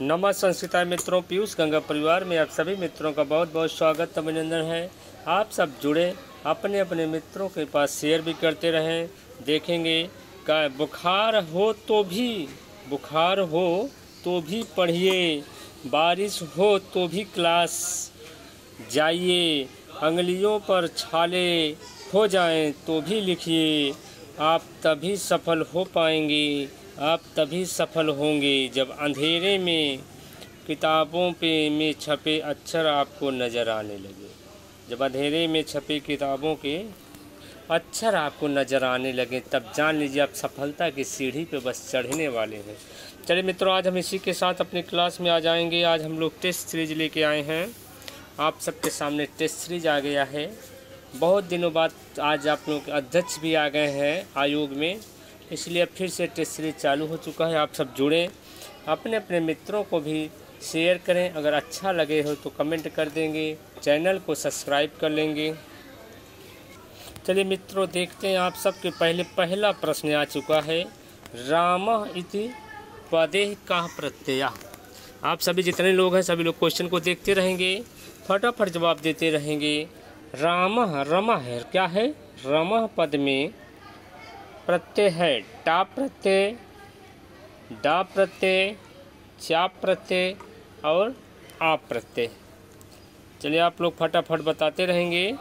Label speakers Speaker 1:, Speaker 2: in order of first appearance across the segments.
Speaker 1: नमस्कार संस्कृताय मित्रों, पीयूष गंगा परिवार में आप सभी मित्रों का बहुत बहुत स्वागत अभिनंदन है। आप सब जुड़े अपने अपने मित्रों के पास शेयर भी करते रहें। देखेंगे का बुखार हो तो भी पढ़िए, बारिश हो तो भी क्लास जाइए, अंगुलियों पर छाले हो जाएं तो भी लिखिए। आप तभी सफल हो पाएंगे, आप तभी सफल होंगे जब अंधेरे में किताबों में छपे अक्षर आपको नज़र आने लगे। जब अंधेरे में छपे किताबों के अक्षर आपको नज़र आने लगे, तब जान लीजिए आप सफलता की सीढ़ी पे बस चढ़ने वाले हैं। चलिए मित्रों, आज हम इसी के साथ अपनी क्लास में आ जाएंगे। आज हम लोग टेस्ट सीरीज लेके आए हैं। आप सबके सामने टेस्ट सीरीज आ गया है। बहुत दिनों बाद आज आप लोग के अध्यक्ष भी आ गए हैं आयोग में, इसलिए अब फिर से टेस्ट सीरीज चालू हो चुका है। आप सब जुड़ें, अपने अपने मित्रों को भी शेयर करें। अगर अच्छा लगे हो तो कमेंट कर देंगे, चैनल को सब्सक्राइब कर लेंगे। चलिए मित्रों, देखते हैं आप सबके पहला प्रश्न आ चुका है। रामः इति पदेः कः प्रत्ययः। आप सभी जितने लोग हैं सभी लोग क्वेश्चन को देखते रहेंगे, फटाफट जवाब देते रहेंगे। रामः, रमा है, क्या है? रमः पद में प्रत्यय है टा प्रत्यय, डा प्रत्यय, चा प्रत्यय और आप प्रत्यय। चलिए आप लोग फटाफट बताते रहेंगे।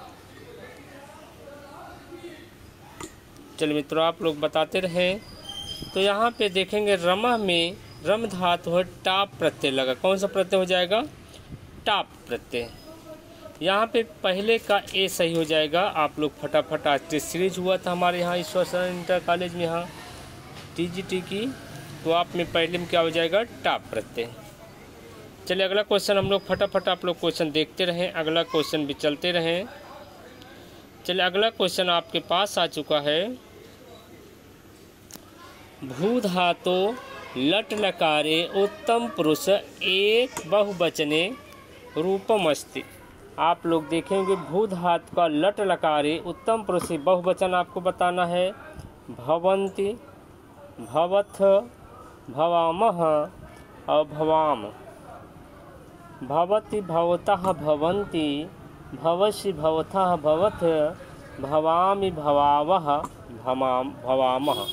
Speaker 1: चलिए मित्रों, आप लोग बताते रहें। तो यहाँ पे देखेंगे रमा में रम धातु है, टाप प्रत्यय लगा। कौन सा प्रत्यय हो जाएगा? टाप प्रत्यय। यहाँ पे पहले का ए सही हो जाएगा। आप लोग फटाफट, आज टेस्ट सीरीज हुआ था हमारे यहाँ ईश्वर इंटर कॉलेज में, यहाँ टीजीटी की, तो आप में पहले में क्या हो जाएगा? टाप प्रत्यय। चलिए अगला क्वेश्चन हम लोग फटाफट, आप लोग क्वेश्चन देखते रहें, अगला क्वेश्चन भी चलते रहें। चलिए अगला क्वेश्चन आपके पास आ चुका है। भू धातो लट लकारे उत्तम पुरुष एक बहुवचने रूपम अस्ति। आप लोग देखेंगे भू धातु का लट लकारे उत्तम पुरुष बहुवचन आपको बताना है। भवन्ति, भवथ, भवामः और भवाम। भवति, भवतः, भवन्ति, भवसि, भवथः, भवथ, भवामि, भवावः, भवामः।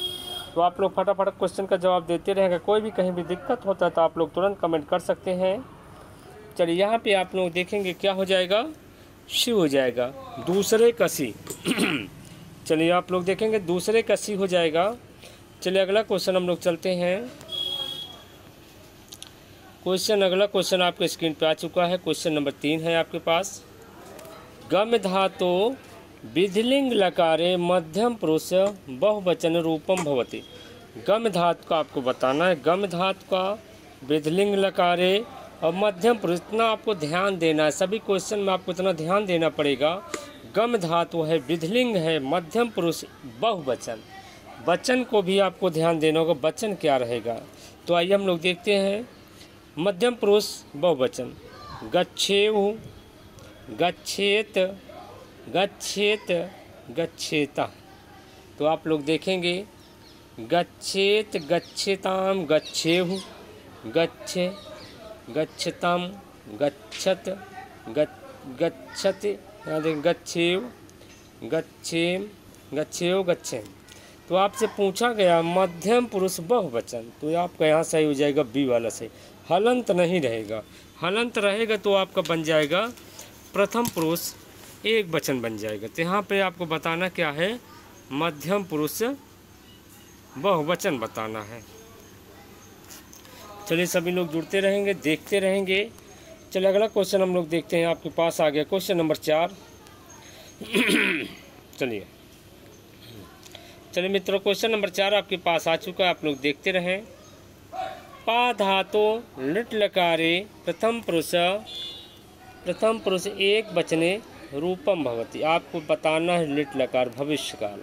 Speaker 1: तो आप लोग फटाफट क्वेश्चन का जवाब देते रहेंगे। कोई भी कहीं भी दिक्कत होता है तो आप लोग तुरंत कमेंट कर सकते हैं। चलिए यहाँ पे आप लोग देखेंगे क्या हो जाएगा? शी हो जाएगा, दूसरे कसी। चलिए आप लोग देखेंगे दूसरे कसी हो जाएगा। चलिए अगला क्वेश्चन हम लोग चलते हैं। अगला क्वेश्चन आपके स्क्रीन पे आ चुका है। क्वेश्चन नंबर 3 है आपके पास। गम धातो विधिलिंग लकारे मध्यम पुरुष बहुवचन रूपम भवति। गम धातु का आपको बताना है। गम धातु का विधिलिंग लकारे और मध्यम पुरुष, इतना आपको ध्यान देना है। सभी क्वेश्चन में आपको इतना ध्यान देना पड़ेगा। गम धातु है, विधिलिंग है, मध्यम पुरुष बहुवचन। वचन को भी आपको ध्यान देना होगा, वचन क्या रहेगा। तो आइए हम लोग देखते हैं। मध्यम पुरुष बहुवचन गच्छेउ, गच्छेत, गच्छेत, गच्छेता। तो आप लोग देखेंगे गच्छेत, गच्छेताम, गच्छेहु, गच्छे, गच्छताम, गच्छत, गच्छति, गच्छेव, गच्छेम, गच्छेव, गच्छेम। तो आपसे पूछा गया मध्यम पुरुष बहुवचन, तो आपका यहाँ सही हो जाएगा बी वाला सही। हलंत नहीं रहेगा, हलंत रहेगा तो आपका बन जाएगा प्रथम पुरुष एक वचन बन जाएगा। तो यहाँ पे आपको बताना क्या है? मध्यम पुरुष बहुवचन बताना है। चलिए सभी लोग जुड़ते रहेंगे, देखते रहेंगे। चलिए अगला क्वेश्चन हम लोग देखते हैं। आपके पास आ गया क्वेश्चन नंबर 4। चलिए मित्रों, क्वेश्चन नंबर 4 आपके पास आ चुका है। आप लोग देखते रहें। पा धातो लिट लकारे प्रथम पुरुष एक वचने रूपम भवति। आपको बताना है लिट लकार भविष्य काल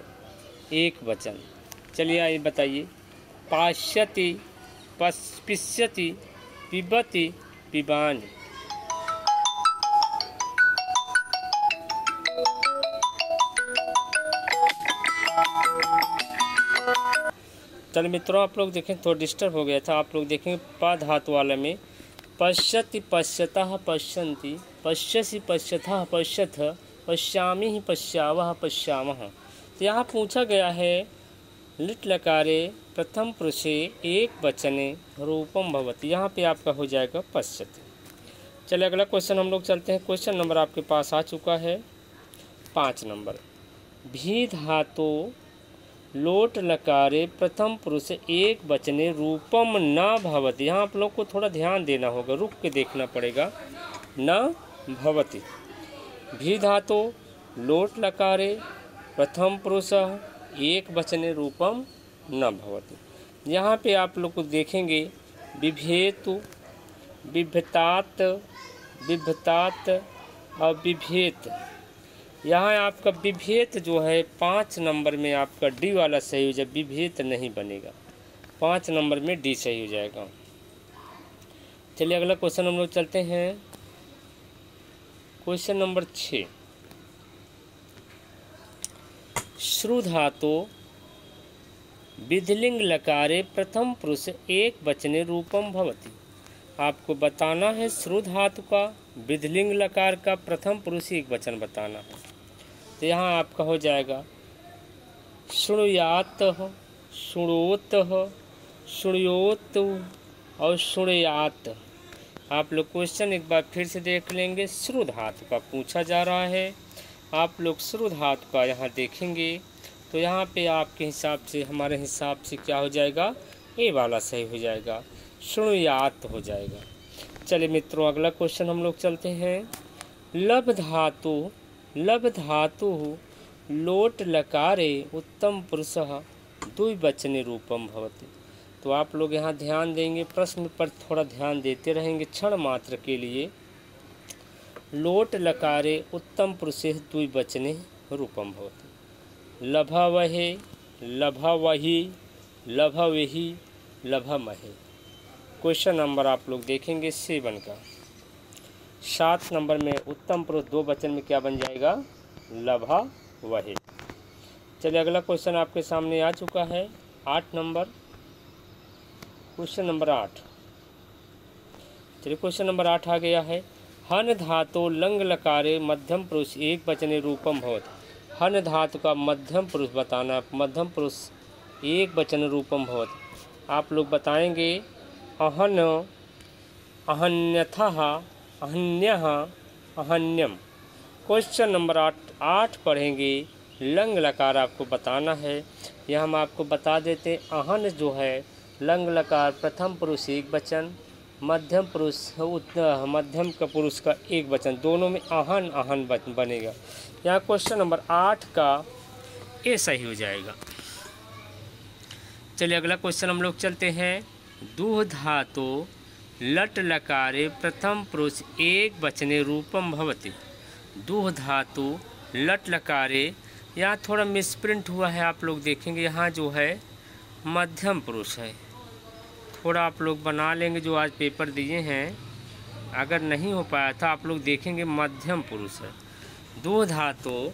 Speaker 1: एक वचन। चलिए आइए बताइए। पाश्यति, पिष्यति, पिबति, पिबानि। चलिए मित्रों, आप लोग देखें, थोड़ा डिस्टर्ब हो गया था। आप लोग देखेंगे पा धातु वाले में पश्यति पश्यतः पश्यन्ति, पश्यसि पश्यतः पश्यथ, पश्यामि पश्यावः पश्यामः। तो यहाँ पूछा गया है लिट लकारे प्रथम पुरुषे एक वचने रूपम भवति, यहाँ पे आपका हो जाएगा पश्यति। चलिए अगला क्वेश्चन हम लोग चलते हैं। क्वेश्चन नंबर आपके पास आ चुका है 5 नंबर। भी धातु लोट लकारे प्रथम पुरुष एक वचने रूपम न भवति, यहाँ आप लोग को थोड़ा ध्यान देना होगा, रुक के देखना पड़ेगा। न भवति भी धातु लोट लकारे प्रथम पुरुष एक वचने रूपम न भवति। यहाँ पे आप लोग को देखेंगे विभेतु, विभतात, विभतात और विभेत। यहाँ आपका विभेत जो है 5 नंबर में आपका डी वाला सही हो जाए, विभेत नहीं बनेगा, 5 नंबर में डी सही हो जाएगा। चलिए अगला क्वेश्चन हम लोग चलते हैं। Question number 6। श्रु धातु विधिलिंग लकारे प्रथम पुरुष एक वचने रूपम भवति। आपको बताना है श्रु धातु का विधिलिंग लकार का प्रथम पुरुष एक वचन बताना है। तो यहाँ आपका हो जाएगा शृणुयात, शृणोत, शृणुयोत और शृणुयात। आप लोग क्वेश्चन एक बार फिर से देख लेंगे। श्रु धातु का पूछा जा रहा है, आप लोग श्रु धातु का यहाँ देखेंगे तो यहाँ पे आपके हिसाब से, हमारे हिसाब से क्या हो जाएगा, ए वाला सही हो जाएगा, शृणुयात हो जाएगा। चलिए मित्रों अगला क्वेश्चन हम लोग चलते हैं। लभ धातु, लभ धातु लोट लकारे उत्तम पुरुषः द्विवचने रूपम भवति। तो आप लोग यहाँ ध्यान देंगे, प्रश्न पर थोड़ा ध्यान देते रहेंगे क्षण मात्र के लिए। लोट लकारे उत्तम पुरुषे द्विवचने रूपम भवति। लभवहे, लभवहि, लभवेहि, लभमहे। क्वेश्चन नंबर आप लोग देखेंगे 7 का। 7 नंबर में उत्तम पुरुष 2 वचन में क्या बन जाएगा, लभवहे। चलिए अगला क्वेश्चन आपके सामने आ चुका है 8 नंबर। Question number 8। चलिए क्वेश्चन नंबर 8 आ गया है। हन धातु लंग लकारे मध्यम पुरुष एक वचने रूपम भवति। हन धातु का मध्यम पुरुष बताना, मध्यम पुरुष एक वचन रूपम भवति। आप लोग बताएंगे अहन, अहन्यथः, अहन्यः, अहन्यम। क्वेश्चन नंबर 8 पढ़ेंगे। लंग लकार आपको बताना है, यह हम आपको बता देते। अहन जो है लंग लकार प्रथम पुरुष एक वचन, मध्यम पुरुष मध्यम का पुरुष का एक वचन, दोनों में अहन अहन बनेगा। यहाँ क्वेश्चन नंबर 8 का ए सही हो जाएगा। चलिए अगला क्वेश्चन हम लोग चलते हैं। दूह धातु लट लकारे प्रथम पुरुष एक वचने रूपम भवति। दूह धातु लट लकारे, यहाँ थोड़ा मिसप्रिंट हुआ है, आप लोग देखेंगे यहाँ जो है मध्यम पुरुष है, थोड़ा आप लोग बना लेंगे जो आज पेपर दिए हैं। अगर नहीं हो पाया था आप लोग देखेंगे मध्यम पुरुष है। दो धातु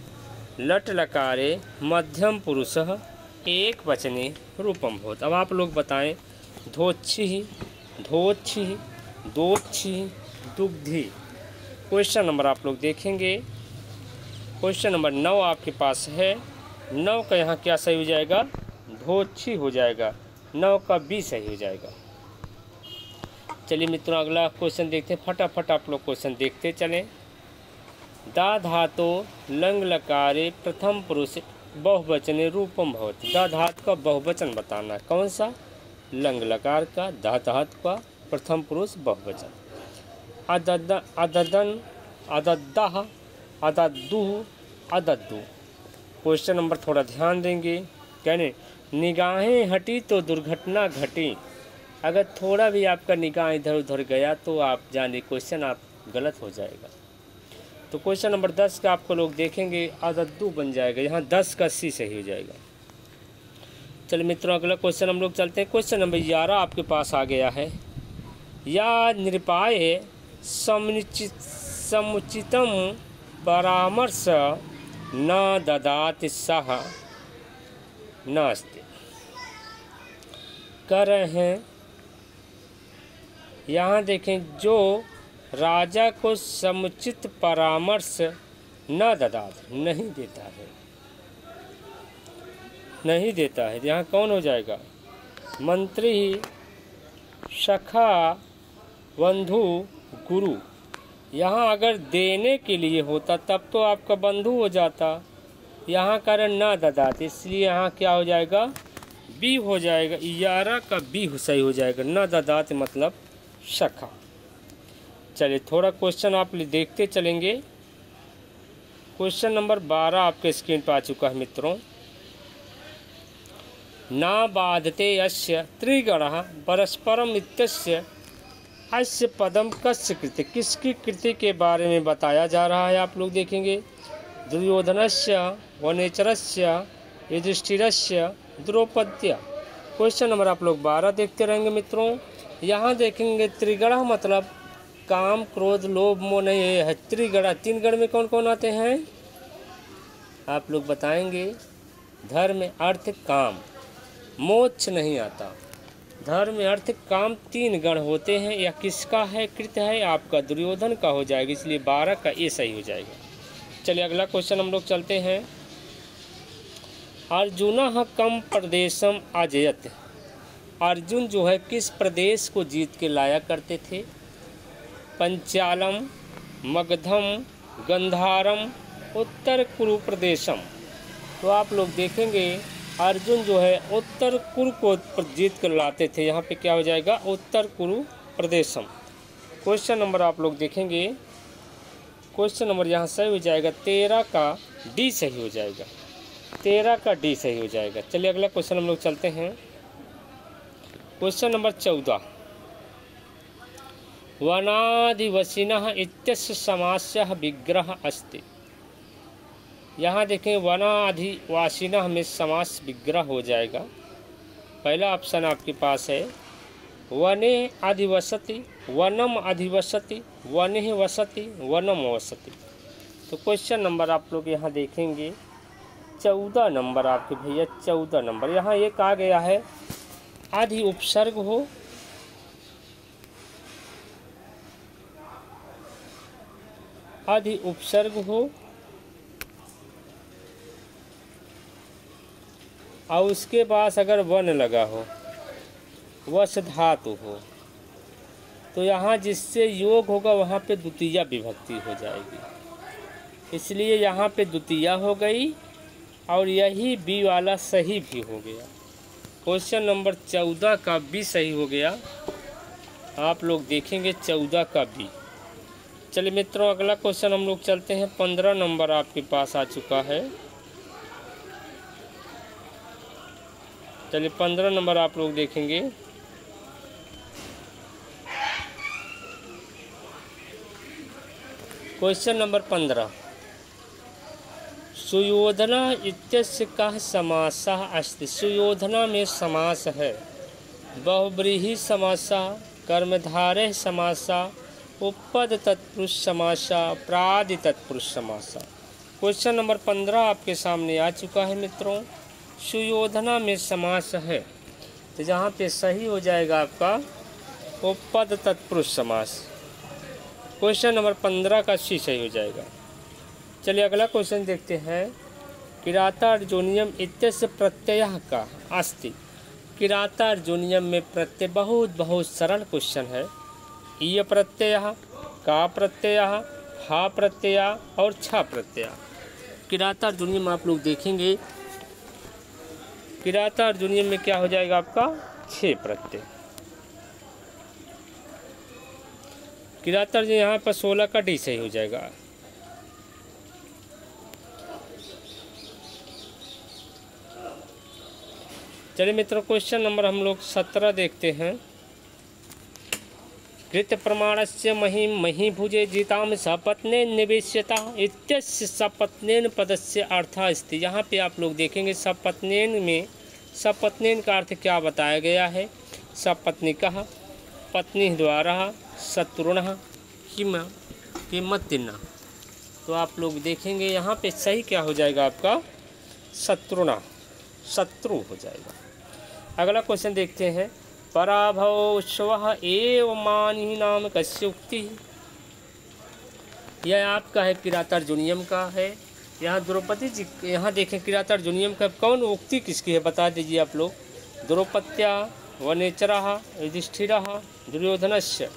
Speaker 1: लट लकारे मध्यम पुरुष एक वचने रूपम भवति। अब आप लोग बताएं धोच्छी, धोच्छी, दोच्छी, दुग्धी। क्वेश्चन नंबर आप लोग देखेंगे। क्वेश्चन नंबर 9 आपके पास है। 9 का यहाँ क्या सही हो जाएगा, धोच्छी हो जाएगा। 9 का बी सही हो जाएगा। चलिए मित्रों अगला क्वेश्चन देखते हैं, फटाफट आप लोग क्वेश्चन देखते चलें। दा धातु लंग लकारे प्रथम पुरुष बहुवचने रूपम भवति। दा धातु का बहुवचन बताना, कौन सा, लंग लकार का, दा धातु का प्रथम पुरुष बहुवचन। अददन, अदद्दह, अदद्दुह, अदद्दु। क्वेश्चन नंबर थोड़ा ध्यान देंगे। कहने निगाहें हटी तो दुर्घटना घटी। अगर थोड़ा भी आपका निगाह इधर उधर गया तो आप जानिए क्वेश्चन आप गलत हो जाएगा। तो क्वेश्चन नंबर 10 का आपको लोग देखेंगे अदद्दु बन जाएगा, यहाँ 10 का सी सही हो जाएगा। चलिए मित्रों अगला क्वेश्चन हम लोग चलते हैं। क्वेश्चन नंबर 11 आपके पास आ गया है। या निरपाय समुचितम परामर्श न ददाति सह नास्ति। कर रहे हैं यहाँ देखें, जो राजा को समुचित परामर्श न ददात, नहीं देता है, नहीं देता है। यहाँ कौन हो जाएगा? मंत्री, सखा, बंधु, गुरु। यहाँ अगर देने के लिए होता तब तो आपका बंधु हो जाता, यहाँ कारण ना ददात, इसलिए यहाँ क्या हो जाएगा? बी हो जाएगा। 11 का बी सही हो जाएगा। ना ददात मतलब सखा। चलिए थोड़ा क्वेश्चन आप देखते चलेंगे। क्वेश्चन नंबर 12 आपके स्क्रीन पर आ चुका है मित्रों। ना बाधते अस्य त्रिगणः परस्परम इत्यस्य अस्य पदम कस्य कृति, किसकी कृति के बारे में बताया जा रहा है आप लोग देखेंगे। दुर्योधनस्य, वनेचरस्य, युधिष्ठिरस्य, द्रौपद्या। क्वेश्चन नंबर आप लोग 12 देखते रहेंगे मित्रों। यहाँ देखेंगे त्रिगणः मतलब काम, क्रोध, लोभ, मोह नहीं है। त्रिगणः, 3 गण में कौन कौन आते हैं आप लोग बताएंगे? धर्म, अर्थ, काम, मोक्ष नहीं आता। धर्म, अर्थ, काम 3 गण होते हैं। यह किसका है? कृत है आपका दुर्योधन का हो जाएगा, इसलिए 12 का ए सही हो जाएगा। चलिए अगला क्वेश्चन हम लोग चलते हैं। अर्जुन कम प्रदेशम अजयत, अर्जुन जो है किस प्रदेश को जीत के लाया करते थे? पंचालम, मगधम, गंधारम, उत्तर कुरु प्रदेशम। तो आप लोग देखेंगे अर्जुन जो है उत्तर कुरु को जीत कर लाते थे। यहाँ पे क्या हो जाएगा? उत्तर कुरु प्रदेशम। क्वेश्चन नंबर आप लोग देखेंगे, क्वेश्चन नंबर यहाँ सही हो जाएगा। 13 का डी सही हो जाएगा। 13 का डी सही हो जाएगा। चलिए अगला क्वेश्चन हम लोग चलते हैं। Question number 14। वनादिवसिनः इत्यस्य समासः विग्रह अस्ति। यहाँ देखें वनाधिवासिनः में समास विग्रह हो जाएगा। पहला ऑप्शन आपके पास है वने अधिवसति, वनम अधिवसति, वने वसति, वनम वसति। तो क्वेश्चन नंबर आप लोग यहाँ देखेंगे 14 नंबर आपके भैया, 14 नंबर। यहाँ एक आ गया है आदि उपसर्ग हो, आदि उपसर्ग हो और उसके पास अगर वन लगा हो, वश धातु हो, तो यहाँ जिससे योग होगा वहाँ पे द्वितीया विभक्ति हो जाएगी, इसलिए यहाँ पे द्वितीया हो गई और यही बी वाला सही भी हो गया। क्वेश्चन नंबर 14 का बी सही हो गया। आप लोग देखेंगे 14 का बी। चलिए मित्रों अगला क्वेश्चन हम लोग चलते हैं। 15 नंबर आपके पास आ चुका है। चलिए 15 नंबर आप लोग देखेंगे। Question number 15। सुयोधना इत्यस्य कः समासः अस्ति। सुयोधना में समास है। बहुव्रीहि समासः, कर्मधारय समासः, उपपद तत्पुरुष समासः, प्रादि तत्पुरुष समासः। क्वेश्चन नंबर 15 आपके सामने आ चुका है मित्रों। सुयोधना में समास है, तो जहाँ पे सही हो जाएगा आपका उपपद तत्पुरुष समास। क्वेश्चन नंबर 15 का सी सही हो जाएगा। चलिए अगला क्वेश्चन देखते हैं। किरातार्जुनीयम इत्यस्य प्रत्ययः का अस्ति। किरातार्जुनीयम में प्रत्यय बहुत सरल क्वेश्चन है। ईय प्रत्ययः, का प्रत्ययः, हा प्रत्यय और छा प्रत्यय। किरातार्जुनीयम आप लोग देखेंगे, किरातार्जुनीयम में क्या हो जाएगा आपका 6 प्रत्यय। किरातार्जुनीयम यहाँ पर 16 का डी सही हो जाएगा। चलिए मित्रों क्वेश्चन नंबर हम लोग 17 देखते हैं। कृत प्रमाणस्य महीभुजे जीताम सपत्नेन निवेश्यता इत्यस्य सपत्नेन पदस्य अर्थः अस्ति। यहाँ पे आप लोग देखेंगे सपत्नेन में सपत्नेन का अर्थ क्या बताया गया है। सपत्निकः, पत्नी द्वारा, शत्रुणः, किमत्तिना। तो आप लोग देखेंगे यहाँ पे सही क्या हो जाएगा आपका शत्रुणा, शत्रु हो जाएगा। अगला क्वेश्चन देखते हैं। पराभव स्वः एव मानि नाम कस्य उक्ति। यह आपका है किरातार्जुनीयम का है। यहाँ द्रौपदी जी, यहाँ देखें किरातार्जुनीयम का कौन उक्ति किसकी है बता दीजिए आप लोग। द्रौपद्या वनेचरः युधिष्ठिरः दुर्योधनस्य।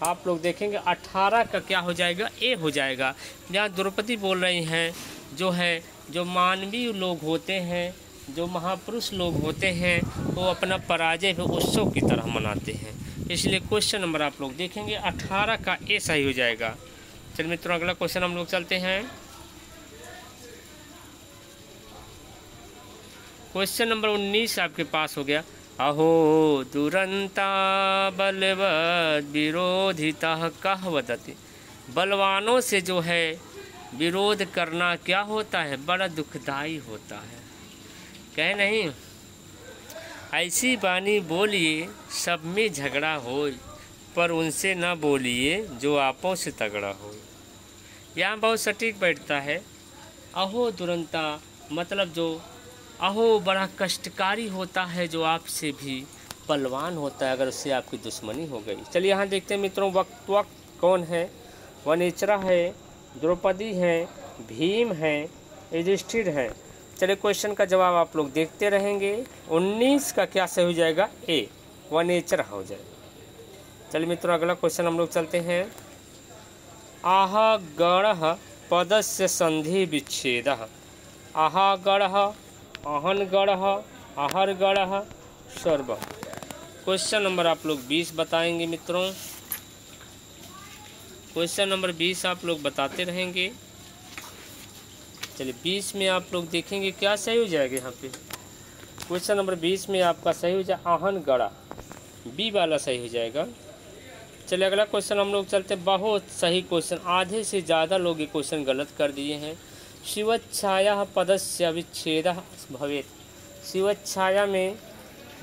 Speaker 1: आप लोग देखेंगे 18 का क्या हो जाएगा, ए हो जाएगा। यहाँ द्रौपदी बोल रही हैं जो मानवीय लोग होते हैं, जो महापुरुष लोग होते हैं, वो अपना पराजय को उत्सव की तरह मनाते हैं। इसलिए क्वेश्चन नंबर आप लोग देखेंगे 18 का ए सही हो जाएगा। चलिए मित्रों अगला क्वेश्चन हम लोग चलते हैं। क्वेश्चन नंबर 19 आपके पास हो गया। अहो दुरंता बलवद विरोधिता कह वदति। बलवानों से जो है विरोध करना क्या होता है, बड़ा दुखदाई होता है। कहे नहीं, ऐसी बानी बोलिए सब में झगड़ा हो, पर उनसे न बोलिए जो आपों से तगड़ा हो। यहाँ बहुत सटीक बैठता है। अहो दुरंता मतलब जो अहो बड़ा कष्टकारी होता है, जो आपसे भी बलवान होता है अगर उससे आपकी दुश्मनी हो गई। चलिए यहाँ देखते हैं मित्रों वक्त कौन है। वनेचरा है, द्रौपदी है, भीम है, युधिष्ठिर है। चलिए क्वेश्चन का जवाब आप लोग देखते रहेंगे। 19 का क्या सही हो जाएगा, ए वनेचरा हो जाएगा। चलिए मित्रों अगला क्वेश्चन हम लोग चलते हैं। आह गण पदस्य संधि विच्छेद। आह गण अहन गण आहर गण सर्व। क्वेश्चन नंबर आप लोग 20 बताएंगे मित्रों। क्वेश्चन नंबर 20 आप लोग बताते रहेंगे। चलिए 20 में आप लोग देखेंगे क्या सही हो जाएगा। यहाँ पे क्वेश्चन नंबर 20 में आपका सही हो जाए आहन गड़ा, बी वाला सही हो जाएगा। चलिए अगला क्वेश्चन हम लोग चलते। बहुत सही क्वेश्चन, आधे से ज़्यादा लोग ये क्वेश्चन गलत कर दिए हैं। शिवच्छाया पदस्य विच्छेद भवेत्। शिवच्छाया में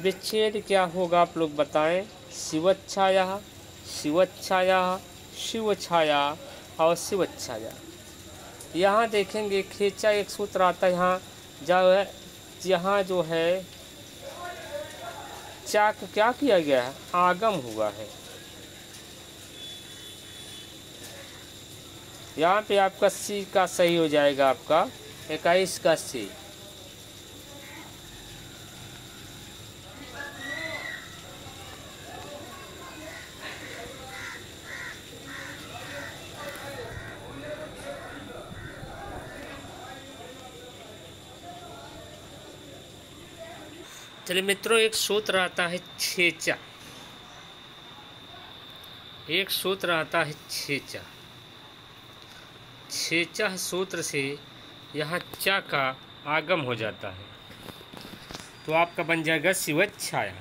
Speaker 1: विच्छेद क्या होगा आप लोग बताएं। शिवच्छाया, शिवच्छाया, शिवछाया और शिवच्छाया। यहाँ देखेंगे खींचा एक सूत्र आता है। यहाँ जो है चाक क्या किया गया है, आगम हुआ है। यहाँ पे आपका सी का सही हो जाएगा, आपका 21 का सी। चलिए मित्रों एक सूत्र आता है छेचा, एक सूत्र आता है छेचा। छेचा सूत्र से यहाँ चा का आगम हो जाता है, तो आपका बन जाएगा शिवच्छाया।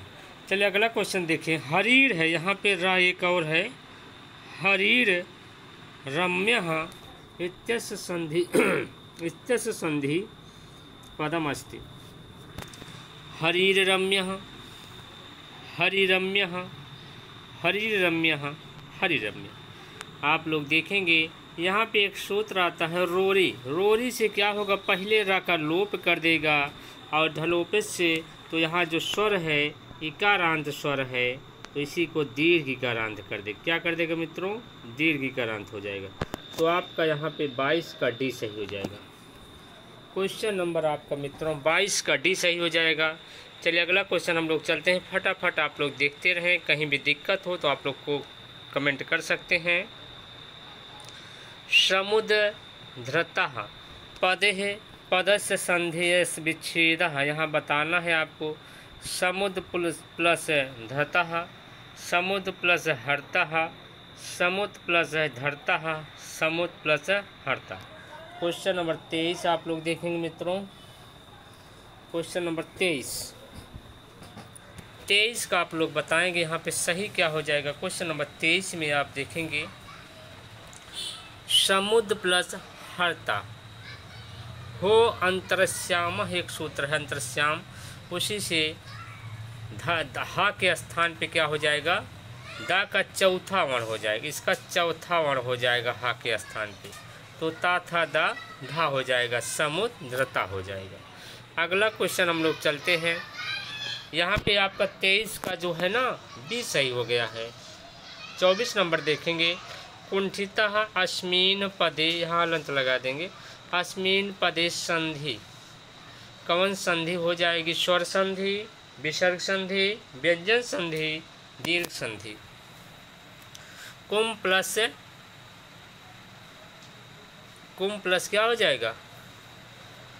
Speaker 1: चलिए अगला क्वेश्चन देखें। हरीर है, यहाँ पे रा एक और है। हरीर रम्य इत्यस्य संधि इत्यस्य संधि पदम अस्ति। हरिरम्य, हरिरम्य, हरिरम्य, हरिरम्य। आप लोग देखेंगे यहाँ पे एक सूत्र आता है रोरी। रोरी से क्या होगा, पहले रा का लोप कर देगा और ढलोपे से तो यहाँ जो स्वर है इकारांत स्वर है, तो इसी को दीर्घ इकारांत कर दे। क्या कर देगा मित्रों, दीर्घ इकारांत हो जाएगा। तो आपका यहाँ पे 22 का डी सही हो जाएगा। क्वेश्चन नंबर आपका मित्रों 22 का डी सही हो जाएगा। चलिए अगला क्वेश्चन हम लोग चलते हैं। फटाफट आप लोग देखते रहें, कहीं भी दिक्कत हो तो आप लोग को कमेंट कर सकते हैं। समुद्र धृतः पदे पदस्य संधेयस्य विच्छेदः। यहाँ बताना है आपको समुद्र प्लस धृतः, समुद्र प्लस हर्तः, समुद्र प्लस धर्तः, समुद्र प्लस हर्तः। क्वेश्चन नंबर 23 आप लोग देखेंगे मित्रों। क्वेश्चन नंबर 23 का आप लोग बताएंगे यहाँ पे सही क्या हो जाएगा। क्वेश्चन नंबर 23 में आप देखेंगे समुद्र प्लस हर्ता हो अंतरश्याम, एक सूत्र है अंतरश्याम, उसी से हा के स्थान पे क्या हो जाएगा, दा का चौथा वर्ण हो जाएगा। इसका चौथा वर्ण हो जाएगा हा के स्थान पे, तो ता था दा धा हो जाएगा, समुद्र धृता हो जाएगा। अगला क्वेश्चन हम लोग चलते हैं। यहाँ पे आपका 23 का जो है ना बी सही हो गया है। 24 नंबर देखेंगे, कुंठितः अस्मिन् पदे, यहाँ अलंत लगा देंगे, अस्मिन् पदे संधि, कौन संधि हो जाएगी? स्वर संधि, विसर्ग संधि, व्यंजन संधि, दीर्घ संधि। कुम प्लस क्या हो जाएगा?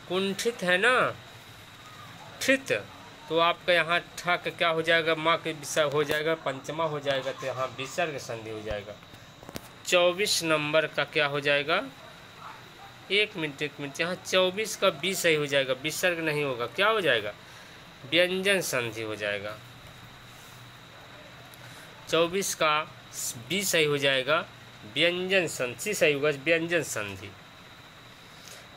Speaker 1: कुंठित है ना, ठित, तो आपका यहाँ ठा का क्या हो जाएगा? माँ के विसर्ग हो जाएगा, पंचमा हो जाएगा, तो यहाँ विसर्ग संधि हो जाएगा। 24 नंबर का क्या हो जाएगा? एक मिनट, यहाँ 24 का बी सही हो जाएगा, विसर्ग नहीं होगा, क्या हो जाएगा? व्यंजन संधि हो जाएगा। 24 का बी सही हो जाएगा, व्यंजन संधि सही होगा, व्यंजन संधि।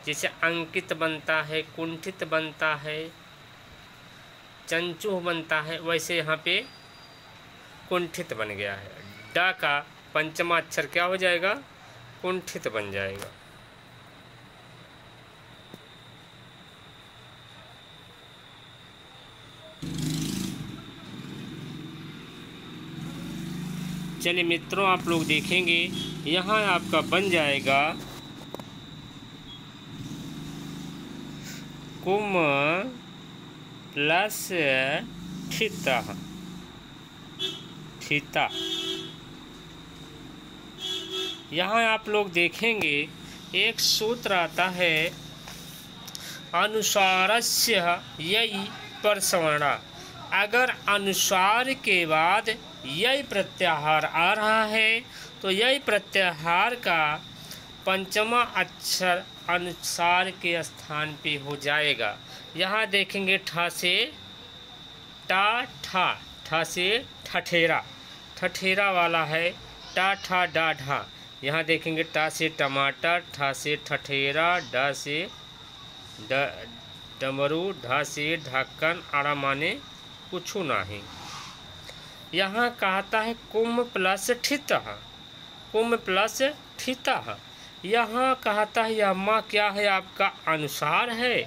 Speaker 1: जैसे अंकित बनता है, कुंठित बनता है, चंचुह बनता है, वैसे यहाँ पे कुंठित बन गया है। डा का पंचमा अक्षर क्या हो जाएगा? कुंठित बन जाएगा। चलिए मित्रों, आप लोग देखेंगे यहाँ आपका बन जाएगा कुम प्लस ठिता, ठिता। यहाँ आप लोग देखेंगे एक सूत्र आता है, अनुसारस्य यई परसवर्णा। अगर अनुसार के बाद यई प्रत्याहार आ रहा है तो यई प्रत्याहार का पंचमा अक्षर अनुसार के स्थान पे हो जाएगा। यहाँ देखेंगे ठा से टा, ठा, ठा से ठठेरा, ठठेरा वाला है, टा ठा डा ढा। यहाँ देखेंगे टा से टमाटर, ठा से ठठेरा, डा से डमरू, ढा से ढक्कन, आड़ा माने कुछ नहीं। यहाँ कहता है कुम प्लस ठित, कुम प्लस ठिता। यहाँ कहता है यह माँ क्या है? आपका अनुसार है,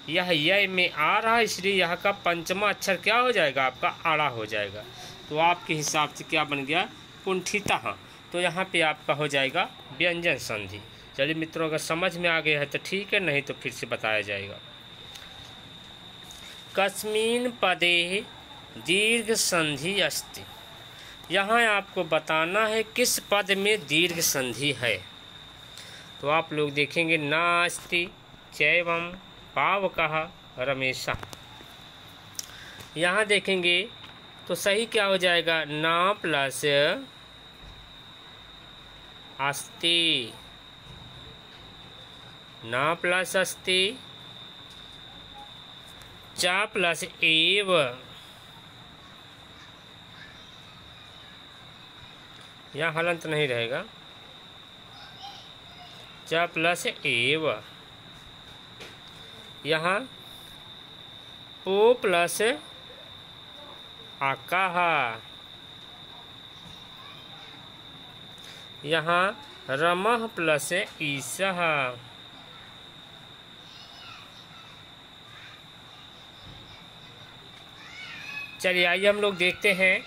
Speaker 1: यह य में आ रहा है, इसलिए यह का पंचमा अक्षर क्या हो जाएगा? आपका आड़ा हो जाएगा। तो आपके हिसाब से क्या बन गया? कुंठिता। तो यहाँ पे आपका हो जाएगा व्यंजन संधि। चलिए मित्रों, अगर समझ में आ गया है तो ठीक है, नहीं तो फिर से बताया जाएगा। कस्मिन् पदे दीर्घ संधि अस्ति। यहाँ आपको बताना है किस पद में दीर्घ संधि है। तो आप लोग देखेंगे नास्ति चैवम पावकः रमेशः। यहाँ देखेंगे तो सही क्या हो जाएगा? ना प्लस अस्ति, ना प्लस अस्ति, चा प्लस एव, यहाँ हलंत नहीं रहेगा, चा प्लस एव। यहाँ पो प्लस आकाह, यहाँ रमः प्लस ईसः। चलिए आइए हम लोग देखते हैं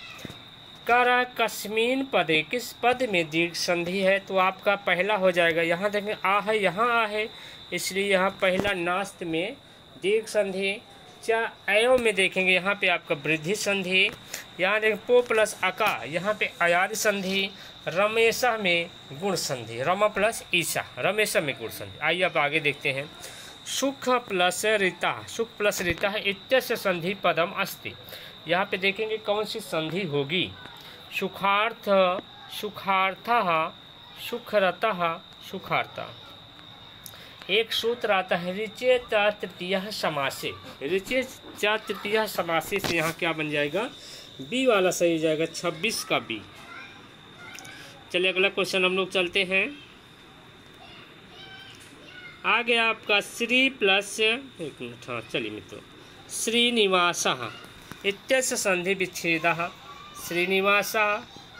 Speaker 1: करा कस्मिन् पदे, किस पद में दीर्घ संधि है। तो आपका पहला हो जाएगा, यहाँ देखेंगे आ है, यहाँ आ है, इसलिए यहाँ पहला नास्त में दीर्घ संधि। चा एव में देखेंगे यहाँ पे आपका वृद्धि संधि। यहाँ देखें पो प्लस अका, यहाँ पे अयादि संधि। रमेशा में गुण संधि, रमा प्लस ईसा, रमेशा में गुण संधि। आइए अब आगे देखते हैं। सुख प्लस ऋता, सुख प्लस ऋता है इत्यस्य संधि पदम अस्ति। यहाँ पे देखेंगे कौन सी संधि होगी। सुखार्थ, सुखार्थः, सुखरतः, सुखार्ता। एक सूत्र आता है ऋचेत तृतीयः समासे, ऋचेत तृतीयः समासे से यहाँ क्या बन जाएगा? बी वाला सही हो जाएगा, 26 का बी। चलिए अगला क्वेश्चन हम लोग चलते हैं। आगे आपका श्री प्लस, एक मिनट, हाँ चलिए मित्रों, श्रीनिवासः इत्यस्य संधि विच्छेदः। श्रीनिवासः,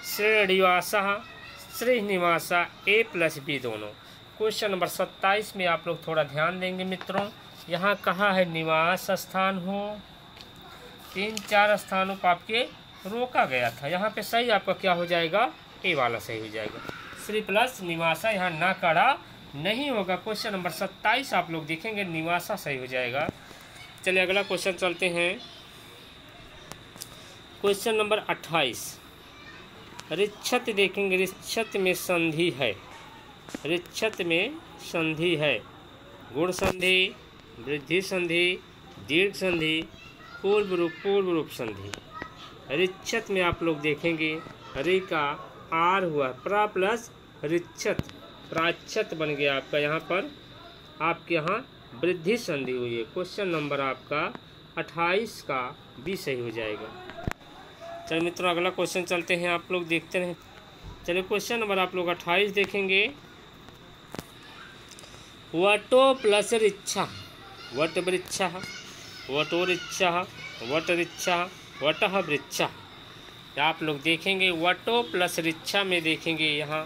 Speaker 1: श्रीनिवासः, श्रीनिवासा, ए प्लस बी दोनों। क्वेश्चन नंबर 27 में आप लोग थोड़ा ध्यान देंगे मित्रों। यहाँ कहाँ है निवास स्थान हो, 3-4 स्थानों पर आपके रोका गया था। यहाँ पे सही आपका क्या हो जाएगा, ए वाला सही हो जाएगा। श्री प्लस निवासा यहाँ ना कड़ा नहीं होगा। क्वेश्चन नंबर 27 आप लोग देखेंगे, निवासा सही हो जाएगा। चलिए अगला क्वेश्चन चलते हैं। क्वेश्चन नंबर 28 ऋक्षत देखेंगे। ऋक्षत में संधि है, ऋक्षत में संधि है। गुण संधि, वृद्धि संधि, दीर्घ संधि, पूर्व रूप संधि। ऋक्षत में आप लोग देखेंगे रे का आर हुआ, प्रा प्लस ऋक्षत, प्राक्षत बन गया आपका। यहाँ पर आपके यहाँ वृद्धि संधि हुई है। क्वेश्चन नंबर आपका 28 का बी सही हो जाएगा। चलिए मित्रों अगला क्वेश्चन चलते हैं, आप लोग देखते रहें। चलिए क्वेश्चन नंबर आप लोग 28 देखेंगे। वटो प्लस ऋक्षा, वट वृक्षा, वटो ऋक्षा, वट ऋक्षा, वटः वृक्षा। आप लोग देखेंगे वटो प्लस ऋक्षा में देखेंगे यहाँ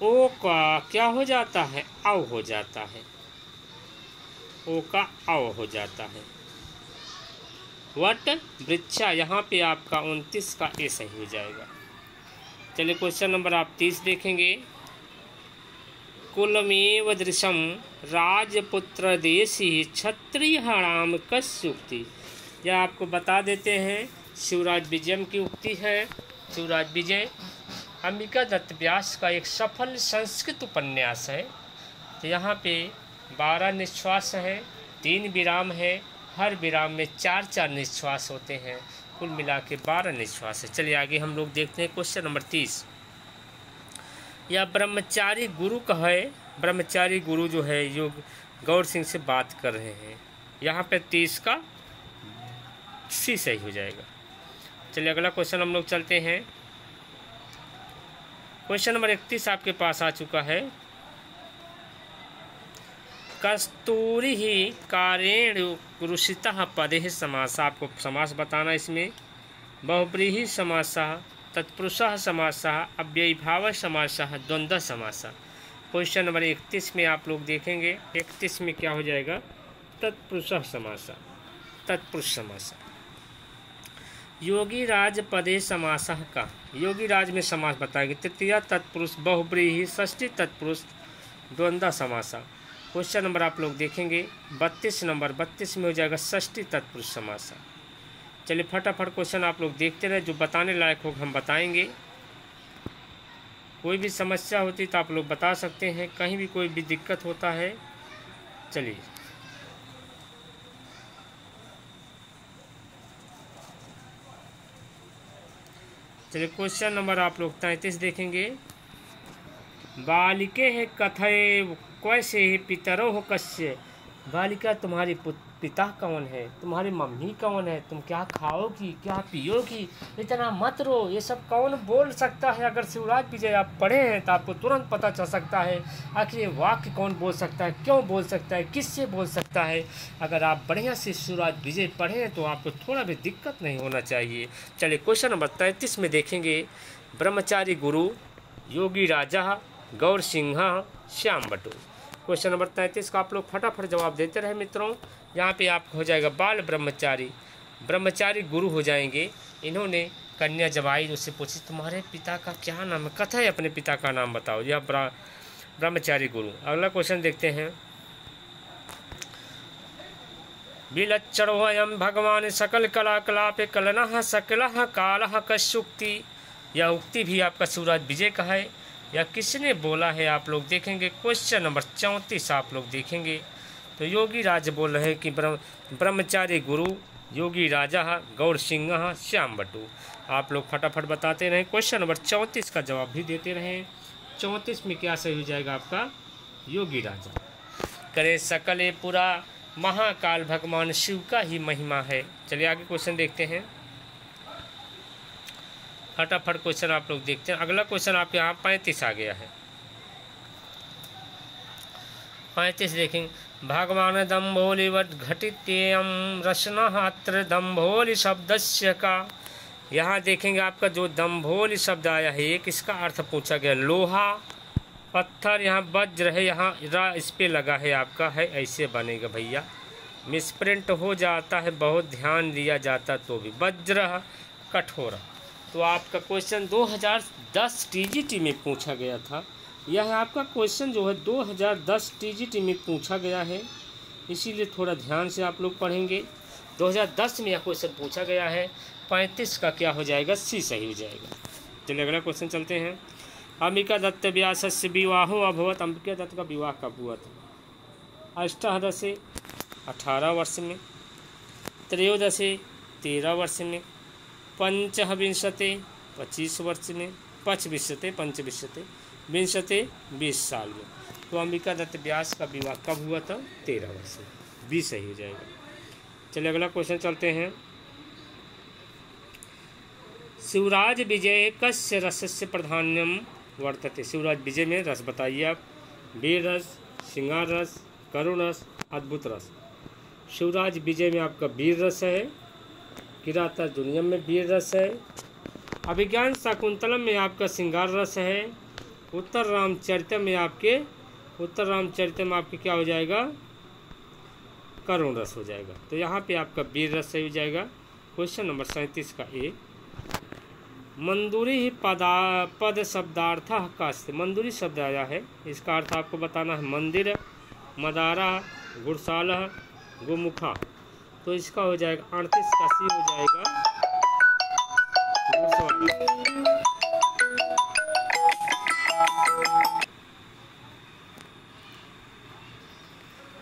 Speaker 1: ओ का क्या हो जाता है, औ हो जाता है। ओ का औ हो जाता है। वट वृक्षा यहाँ पे आपका 29 का ए सही हो जाएगा। चलिए क्वेश्चन नंबर आप 30 देखेंगे। कुलमेव दृशम राजपुत्र देशी क्षत्रियाणाम कस्युक्ति। यह आपको बता देते हैं, शिवराज विजयम की उक्ति है। शिवराज विजय अंबिका दत्त व्यास का एक सफल संस्कृत उपन्यास है। तो यहाँ पे 12 निश्वास है, 3 विराम है, हर विराम में 4-4 निश्वास होते हैं, कुल मिला के 12 निश्वास है। चलिए आगे हम लोग देखते हैं क्वेश्चन नंबर 30। यह ब्रह्मचारी गुरु का है। ब्रह्मचारी गुरु जो है योग गौर सिंह से बात कर रहे हैं। यहाँ पे 30 का सी सही हो जाएगा। चलिए अगला क्वेश्चन हम लोग चलते हैं। क्वेश्चन नंबर 31 आपके पास आ चुका है। कस्तूरी ही कारेण रुषिता पदे समास। आपको समास बताना इसमें। बहुब्रीहि समासः, तत्पुरुषः समासः, अव्ययीभाव समासः, द्वंद्व समासः। क्वेश्चन नंबर 31 में आप लोग देखेंगे 31 में क्या हो जाएगा, तत्पुरुषः समासः, तत्पुरुष समासः। योगी राज पदे समासः का योगी राज में समास बताएंगे। तृतीया तत्पुरुष, बहुब्रीहि, षष्ठी तत्पुरुष, द्वंद्व समासः। क्वेश्चन नंबर आप लोग देखेंगे 32 नंबर 32 में हो जाएगा षष्ठी तत्पुरुष समास। चलिए फटाफट क्वेश्चन आप लोग देखते रहे, जो बताने लायक होगा हम बताएंगे। कोई भी समस्या होती तो आप लोग बता सकते हैं, कहीं भी कोई भी दिक्कत होता है। चलिए क्वेश्चन नंबर आप लोग 33 देखेंगे। बालिके है कथय कैसे पितरो हो कस्य। बालिका तुम्हारे पिता कौन है, तुम्हारी मम्मी कौन है, तुम क्या खाओगी, क्या पियोगी, इतना मत रो। ये सब कौन बोल सकता है। अगर शिवराज विजय आप पढ़े हैं तो आपको तुरंत पता चल सकता है आखिर ये वाक्य कौन बोल सकता है, क्यों बोल सकता है, किससे बोल सकता है। अगर आप बढ़िया से शिवराज विजय पढ़े हैं तो आपको थोड़ा भी दिक्कत नहीं होना चाहिए। चलिए क्वेश्चन नंबर 33 में देखेंगे। ब्रह्मचारी गुरु, योगी राजा, गौर सिंह, श्याम बटू। क्वेश्चन नंबर 33 का आप लोग फटाफट जवाब देते रहे मित्रों। यहाँ पे आप हो जाएगा बाल ब्रह्मचारी, ब्रह्मचारी गुरु हो जाएंगे। इन्होंने कन्या जब आई उससे पूछी तुम्हारे पिता का क्या नाम है, कथा है अपने पिता का नाम बताओ। यह ब्रह्मचारी गुरु। अगला क्वेश्चन देखते हैं। विलक्षणोऽयं भगवान सकल कला कलापे कलनः सकलः कालः कस्युक्ति। यह उक्ति भी आपका शिवराज विजय का है। या किसने बोला है आप लोग देखेंगे। क्वेश्चन नंबर 34 आप लोग देखेंगे तो योगी राज बोल रहे हैं कि ब्रह्मचारी गुरु, योगी राजा, गौर सिंह, श्याम बटू। आप लोग फटाफट बताते रहें। क्वेश्चन नंबर 34 का जवाब भी देते रहें। 34 में क्या सही हो जाएगा आपका, योगी राजा। करे सकले पूरा महाकाल भगवान शिव का ही महिमा है। चलिए आगे क्वेश्चन देखते हैं। फटाफट क्वेश्चन आप लोग देखते हैं। अगला क्वेश्चन आपके यहाँ 35 आ गया है। 35 देखेंगे। भगवान दम्भोलिवट घटित्यम रसनः अत्र दम्भोलि शब्दस्य का। यहाँ देखेंगे आपका जो दम्भोलि शब्द आया है एक, इसका अर्थ पूछा गया लोहा पत्थर। यहाँ वज्र है, यहाँ रा इस पे लगा है आपका है, ऐसे बनेगा भैया। मिसप्रिंट हो जाता है, बहुत ध्यान दिया जाता तो भी। वज्र कठोर। तो आपका क्वेश्चन 2010 टीजीटी में पूछा गया था। यह आपका क्वेश्चन जो है 2010 टीजीटी में पूछा गया है, इसीलिए थोड़ा ध्यान से आप लोग पढ़ेंगे। 2010 में यह क्वेश्चन पूछा गया है। 35 का क्या हो जाएगा? सी सही हो जाएगा। चलिए अगला क्वेश्चन चलते हैं। अंबिका दत्त व्यासस्य विवाहो अभवत्। अंबिका दत्त का विवाह कब हुआ था? अष्टादशे 18 वर्ष में, त्रयोदशे 13 वर्ष में, पंचविंशते 25 वर्ष में, पंचविंशते 20 साल में। तो अंबिका दत्त व्यास का विवाह कब हुआ था? 13 वर्ष में। बी सही हो जाएगा। चलिए अगला क्वेश्चन चलते हैं। शिवराज विजय कस्य रसस्य प्राधान्यम वर्तते। शिवराज विजय में रस बताइए आप। वीर रस, श्रृंगार रस, करुण रस, अद्भुत रस। शिवराज विजय में आपका वीर रस है, किराता दुनियम में वीर रस है, अभिज्ञान शाकुंतलम में आपका श्रृंगार रस है, उत्तर रामचरितम में आपके क्या हो जाएगा? करुण रस हो जाएगा। तो यहाँ पे आपका वीर रस सही हो जाएगा। क्वेश्चन नंबर 37 का ए। मंदुरी ही पद शब्दार्थ का अस्ति। मंदुरी शब्द आया है, इसका अर्थ आपको बताना है। मंदिर, मदारा, गुड़साला, गोमुखा। तो इसका हो जाएगा 38 का सी हो जाएगा।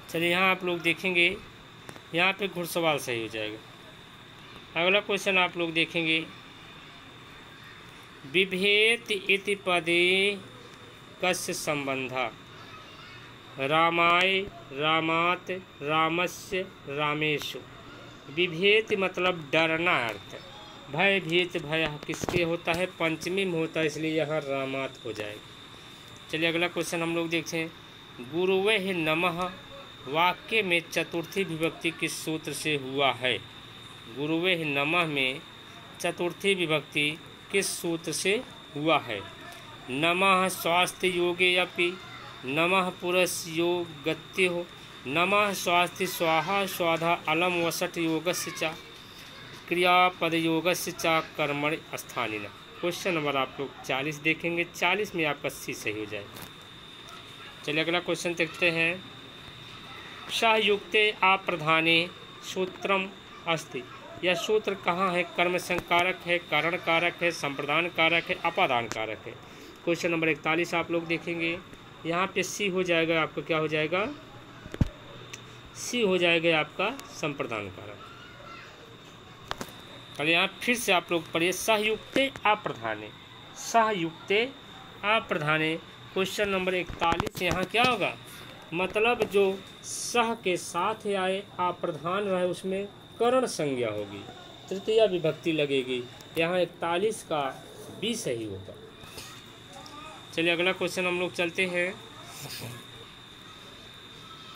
Speaker 1: चलिए यहाँ आप लोग देखेंगे, यहाँ पे घुड़सवार सही हो जाएगा। अगला क्वेश्चन आप लोग देखेंगे। बिभेति इति पदे कस्य संबंधा। रामाय, रामात, रामस्य, रामेषु। बिभेति मतलब डरना अर्थ। भय भीत, भय किसके होता है? पंचमी में होता है, इसलिए यहाँ रामात हो जाएगा। चलिए अगला क्वेश्चन हम लोग देखते हैं। गुरुवे नमः वाक्य में चतुर्थी विभक्ति किस सूत्र से हुआ है? गुरुवे नमः में चतुर्थी विभक्ति किस सूत्र से हुआ है? नमः स्वास्थ्य योगे अपि, नमः पुरस्योगत्यो, नमः स्वास्थ्य स्वाहा स्वाधा अलम वसट योगस्य च, क्रियापद योगस्य च कर्मणि स्थानिनः। क्वेश्चन नंबर आप लोग 40 देखेंगे। 40 में आपका सी सही हो जाएगा। चलिए अगला क्वेश्चन देखते हैं। सहयुक्ते अप्रधाने सूत्रम अस्ति। यह सूत्र कहाँ है? कर्म संकारक है, कारण कारक है, संप्रदान कारक है, अपादान कारक है। क्वेश्चन नंबर 41 आप लोग देखेंगे। यहाँ पे सी हो जाएगा आपका, क्या हो जाएगा? सी हो जाएगा आपका संप्रदान कारक। चलिए यहाँ फिर से आप लोग पढ़िए। सहयुक्ते अप्रधाने, सहयुक्ते अप्रधाने। क्वेश्चन नंबर 41 यहाँ क्या होगा? मतलब जो सह के साथ आए, अप्रधान रहे, उसमें करण संज्ञा होगी, तृतीया विभक्ति लगेगी। यहाँ 41 का बी सही होगा। चलिए अगला क्वेश्चन हम लोग चलते हैं।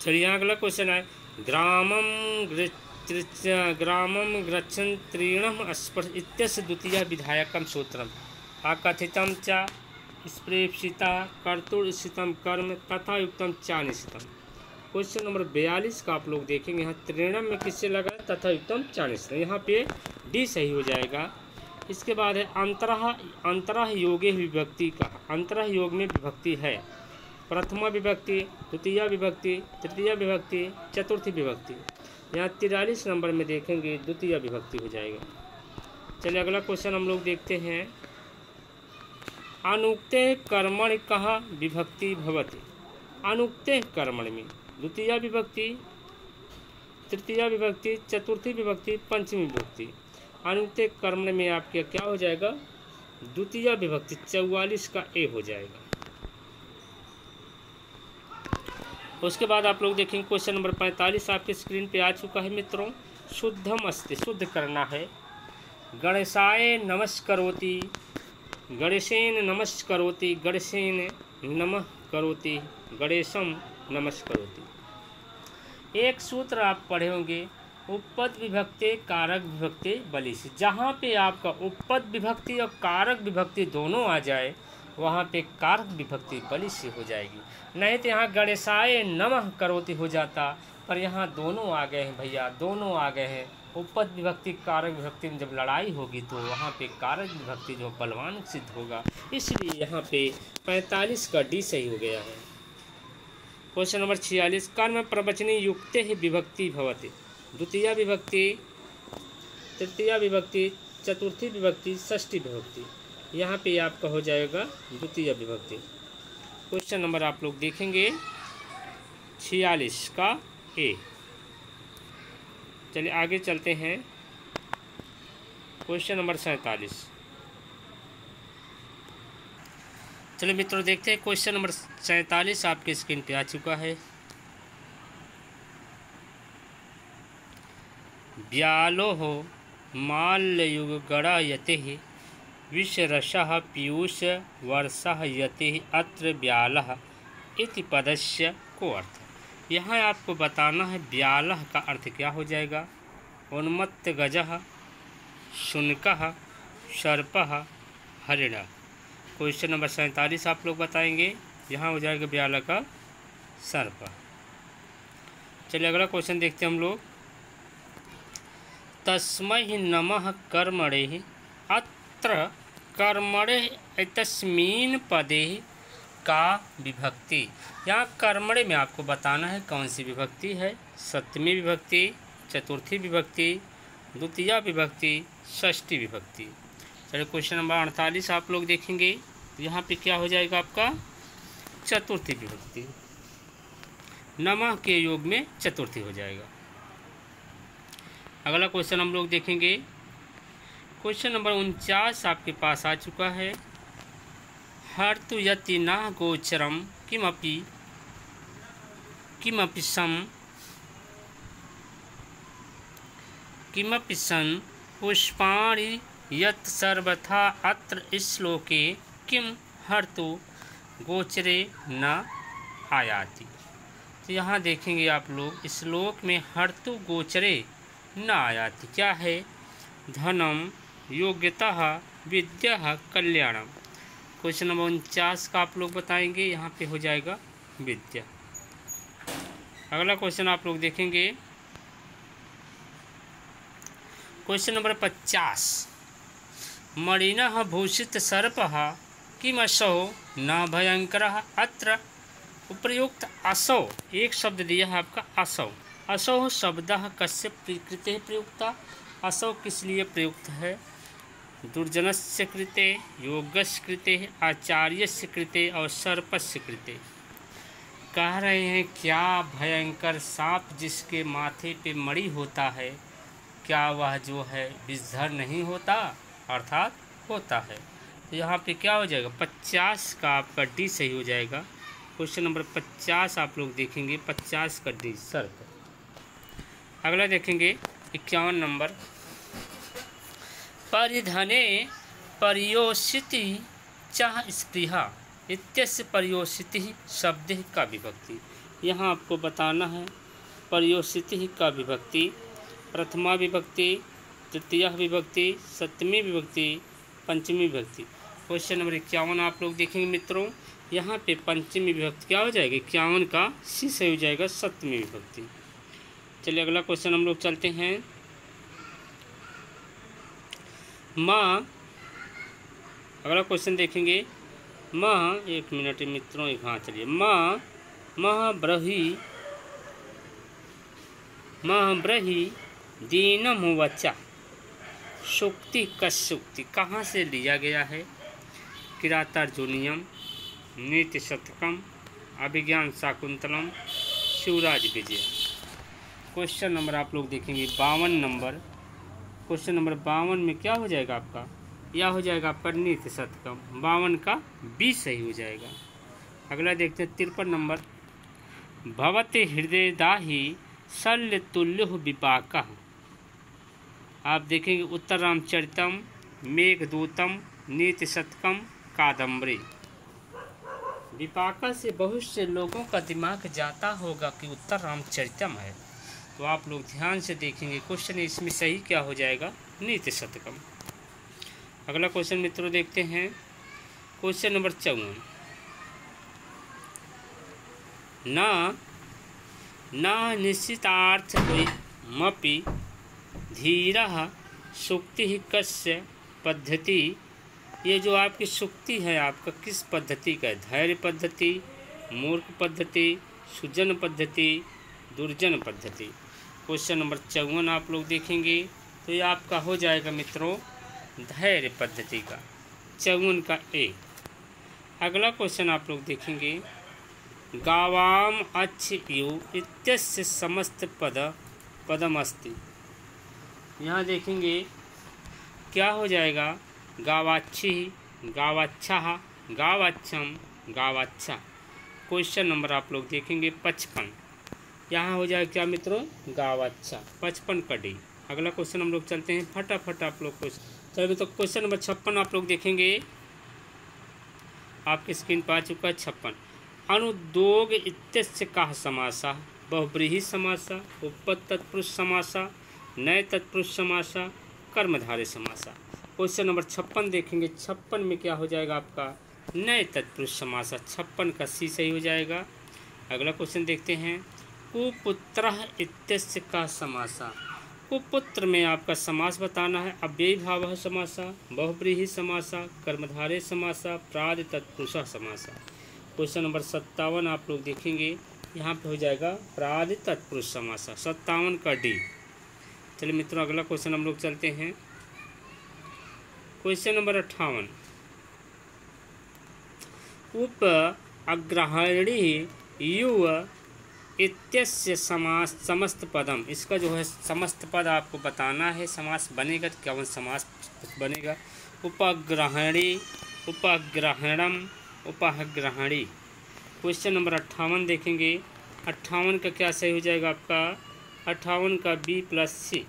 Speaker 1: चलिए यहाँ अगला क्वेश्चन है। ग्रामम गृच्छन् त्रीणम स्पर्श इत्यस्य द्वितीय विधायकम सूत्रम अकथितम च स्प्रेप्सिता कर्तुर्स्थितम कर्म तथा युक्तम चा निश्चितम। क्वेश्चन नंबर 42 का आप लोग देखेंगे। यहाँ त्रिणम में किससे लगा? तथा युक्तम चा निश्चितम। यहाँ पे डी सही हो जाएगा। इसके बाद है अंतरः योगे विभक्ति का। अंतरः योग में विभक्ति है। प्रथमा विभक्ति, द्वितीय विभक्ति, तृतीय विभक्ति, चतुर्थी विभक्ति। यहाँ 43 नंबर में देखेंगे द्वितीय विभक्ति हो जाएगा। चलिए अगला क्वेश्चन हम लोग देखते हैं। अनुक्ते कर्मणि कः विभक्ति भवति। अनुक्ते कर्मणि में द्वितीय विभक्ति, तृतीय विभक्ति, चतुर्थी विभक्ति, पंचमी विभक्ति। अनुक्ते कर्मणि में आपके क्या हो जाएगा? द्वितीय विभक्ति। 44 का ए हो जाएगा। उसके बाद आप लोग देखेंगे क्वेश्चन नंबर 45 आपके स्क्रीन पे आ चुका है मित्रों। शुद्धम अस्ति, शुद्ध करना है। गणेशाय नमस्करोति, गणेशेन नमस्करोति, गणेशेन नमः करोति, गणेशम नमस्करोति। एक सूत्र आप पढ़े होंगे, उपपद विभक्ति कारक विभक्ति बलि से। जहाँ पे आपका उपपद विभक्ति और कारक विभक्ति दोनों आ जाए, वहाँ पे कारक विभक्ति बलि से हो जाएगी। नहीं तो यहाँ गणेशाय नमः करोति हो जाता, पर यहाँ दोनों आ गए हैं भैया, दोनों आ गए हैं। उपपद विभक्ति कारक विभक्ति में जब लड़ाई होगी तो वहाँ पे कारक विभक्ति जो बलवान सिद्ध होगा, इसलिए यहाँ पे 45 का डी सही हो गया है। क्वेश्चन नंबर 46, कर्म प्रवचने युक्ते ही विभक्ति भवति। द्वितीया विभक्ति, तृतीया विभक्ति, चतुर्थी विभक्ति, षष्ठी विभक्ति। यहाँ पे आपका हो जाएगा द्वितीय विभक्ति। क्वेश्चन नंबर आप लोग देखेंगे 46 का ए। चलिए आगे चलते हैं। Question number 47। चलिए मित्रों देखते हैं क्वेश्चन नंबर 47 आपके स्क्रीन पे आ चुका है। व्यालोह माल्ययुग गणयते विषरसः पीयूष वर्षः यते अत्र व्यालः इति पदस्य को अर्थ। यहाँ आपको बताना है व्यालः का अर्थ क्या हो जाएगा। उन्मत्त गजः, शुनकः, सर्पः, हरिणः। क्वेश्चन नंबर 47 आप लोग बताएंगे। यहाँ हो जाएगा व्यालः का सर्प। चलिए अगला क्वेश्चन देखते हैं हम लोग। तस्मै नमः कर्मणे अत्र कर्मणे एतस्मिन् पदे का विभक्ति। यहाँ कर्मणे में आपको बताना है कौन सी विभक्ति है। सप्तमी विभक्ति, चतुर्थी विभक्ति, द्वितीया विभक्ति, षष्ठी विभक्ति। चलिए क्वेश्चन नंबर 48 आप लोग देखेंगे। यहाँ पे क्या हो जाएगा आपका चतुर्थी विभक्ति। नमः के योग में चतुर्थी हो जाएगा। अगला क्वेश्चन हम लोग देखेंगे। क्वेश्चन नंबर 49 आपके पास आ चुका है। हर्तु यति न गोचरम किमपि सन् पुष्पाणि यत् सर्वथा अत्र श्लोके किम हर्तु गोचरे न आयाति। तो यहाँ देखेंगे आप लोग श्लोक में हर्तु गोचरे न आयाति क्या है। धनम, योग्यता, विद्या, कल्याणम। क्वेश्चन नंबर 49 का आप लोग बताएंगे। यहाँ पे हो जाएगा विद्या। अगला क्वेश्चन आप लोग देखेंगे। Question number 50। मणिनः भूषित सर्पः किमसौ न भयंकरः अत्र उपयुक्त असौ। एक शब्द दिया है आपका असौ। असौ शब्दः कस्य कृते प्रयुक्ता। असौ किस लिए प्रयुक्त है। दुर्जनस्य कृते, योगस्य कृते, आचार्यस्य कृते और सर्पस्य कृते। कह रहे हैं क्या भयंकर सांप जिसके माथे पे मणि होता है, क्या वह जो है विषधर नहीं होता, अर्थात होता है। तो यहाँ पे क्या हो जाएगा 50 का आपका डी सही हो जाएगा। क्वेश्चन नंबर 50 आप लोग देखेंगे। 50 का डी सर्प। अगला देखेंगे 51 नंबर। परिधने पर्योषिति चाह स्पृहा इत्यस्य पर्योषिति शब्द का विभक्ति। यहाँ आपको बताना है पर्योषिति का विभक्ति। प्रथमा विभक्ति, तृतीया विभक्ति, सप्तमी विभक्ति, पंचमी विभक्ति। क्वेश्चन नंबर 51 आप लोग देखेंगे मित्रों। यहाँ पे पंचमी विभक्ति क्या हो जाएगी 51 का सी सही हो जाएगा सप्तमी विभक्ति। चलिए अगला क्वेश्चन हम लोग चलते हैं। माँ, अगला क्वेश्चन देखेंगे। माँ, एक मिनट मित्रों, एक हाँ चलिए। माँ ब्रही दीनम वचा सुक्ति कस्युक्ति कहाँ से लिया गया है। किरातार्जुनीयम, नीति शतकम, अभिज्ञान शाकुंतलम, शिवराज विजय। क्वेश्चन नंबर आप लोग देखेंगे 52 नंबर। क्वेश्चन नंबर 52 में क्या हो जाएगा आपका, यह हो जाएगा आपका नीति शतकम। 52 का बी सही हो जाएगा। अगला देखते हैं 53 नंबर। भवते हृदय दाही शल्य तुल्य विपाक। आप देखेंगे उत्तर रामचरितम, मेघदूतम, नीति शतकम, कादम्बरी। विपाका से बहुत से लोगों का दिमाग जाता होगा कि उत्तर रामचरितम है, तो आप लोग ध्यान से देखेंगे। क्वेश्चन इसमें सही क्या हो जाएगा नीति शतकम। अगला क्वेश्चन मित्रों देखते हैं। Question number 54। ना न निश्चितार्थमपि धीरः सुक्तिः कस्य पद्धति। ये जो आपकी सुक्ति है आपका किस पद्धति का है? धैर्य पद्धति, मूर्ख पद्धति, सुजन पद्धति, दुर्जन पद्धति। क्वेश्चन नंबर 54 आप लोग देखेंगे तो ये आपका हो जाएगा मित्रों धैर्य पद्धति का 54 का ए। अगला क्वेश्चन आप लोग देखेंगे गावाम अच्छ यु इत्यस्य समस्त पदमस्ति। यहाँ देखेंगे क्या हो जाएगा गावाच्छी, गावाच्छा, गावाच्छम, गावाच्छा। क्वेश्चन नंबर आप लोग देखेंगे 55। यहाँ हो जाएगा क्या मित्रों गावाच्छा 55 का डी। अगला क्वेश्चन हम लोग चलते हैं फटाफट आप लोग क्वेश्चन। चलिए तो क्वेश्चन नंबर 56 आप लोग देखेंगे आपकी स्क्रीन पर आ चुका है 56। अनुद्योग इत्यस्य काः समासः? बहुब्रीहि समासः, उपपद तत्पुरुष समासः, नए तत्पुरुष समासः, कर्मधारय समासः। क्वेश्चन नंबर 56 देखेंगे 56 में क्या हो जाएगा आपका नए तत्पुरुष समासः 56 का सी सही हो जाएगा। अगला क्वेश्चन देखते हैं कुपुत्रः इत्यस्य काः समासः? कुपुत्र में आपका समास बताना है। अव्ययी भावः समासः, बहुब्रीहि समासः, कर्मधारय समासः, प्रादि तत्पुरुषः समासः। क्वेश्चन नंबर 57 आप लोग देखेंगे यहाँ पे हो जाएगा प्रादि तत्पुरुष समासः 57 का डी। चलिए मित्रों अगला क्वेश्चन हम लोग चलते हैं क्वेश्चन नंबर 58। उप अग्रहणी युव इत्यस्य समास समस्त पदम। इसका जो है समस्त पद आपको बताना है। समास बनेगा तो क्या समास बनेगा? उपग्रहणी, उपग्रहणम, उपग्रहणी। क्वेश्चन नंबर 58 देखेंगे 58 का क्या सही हो जाएगा आपका 58 का बी प्लस सी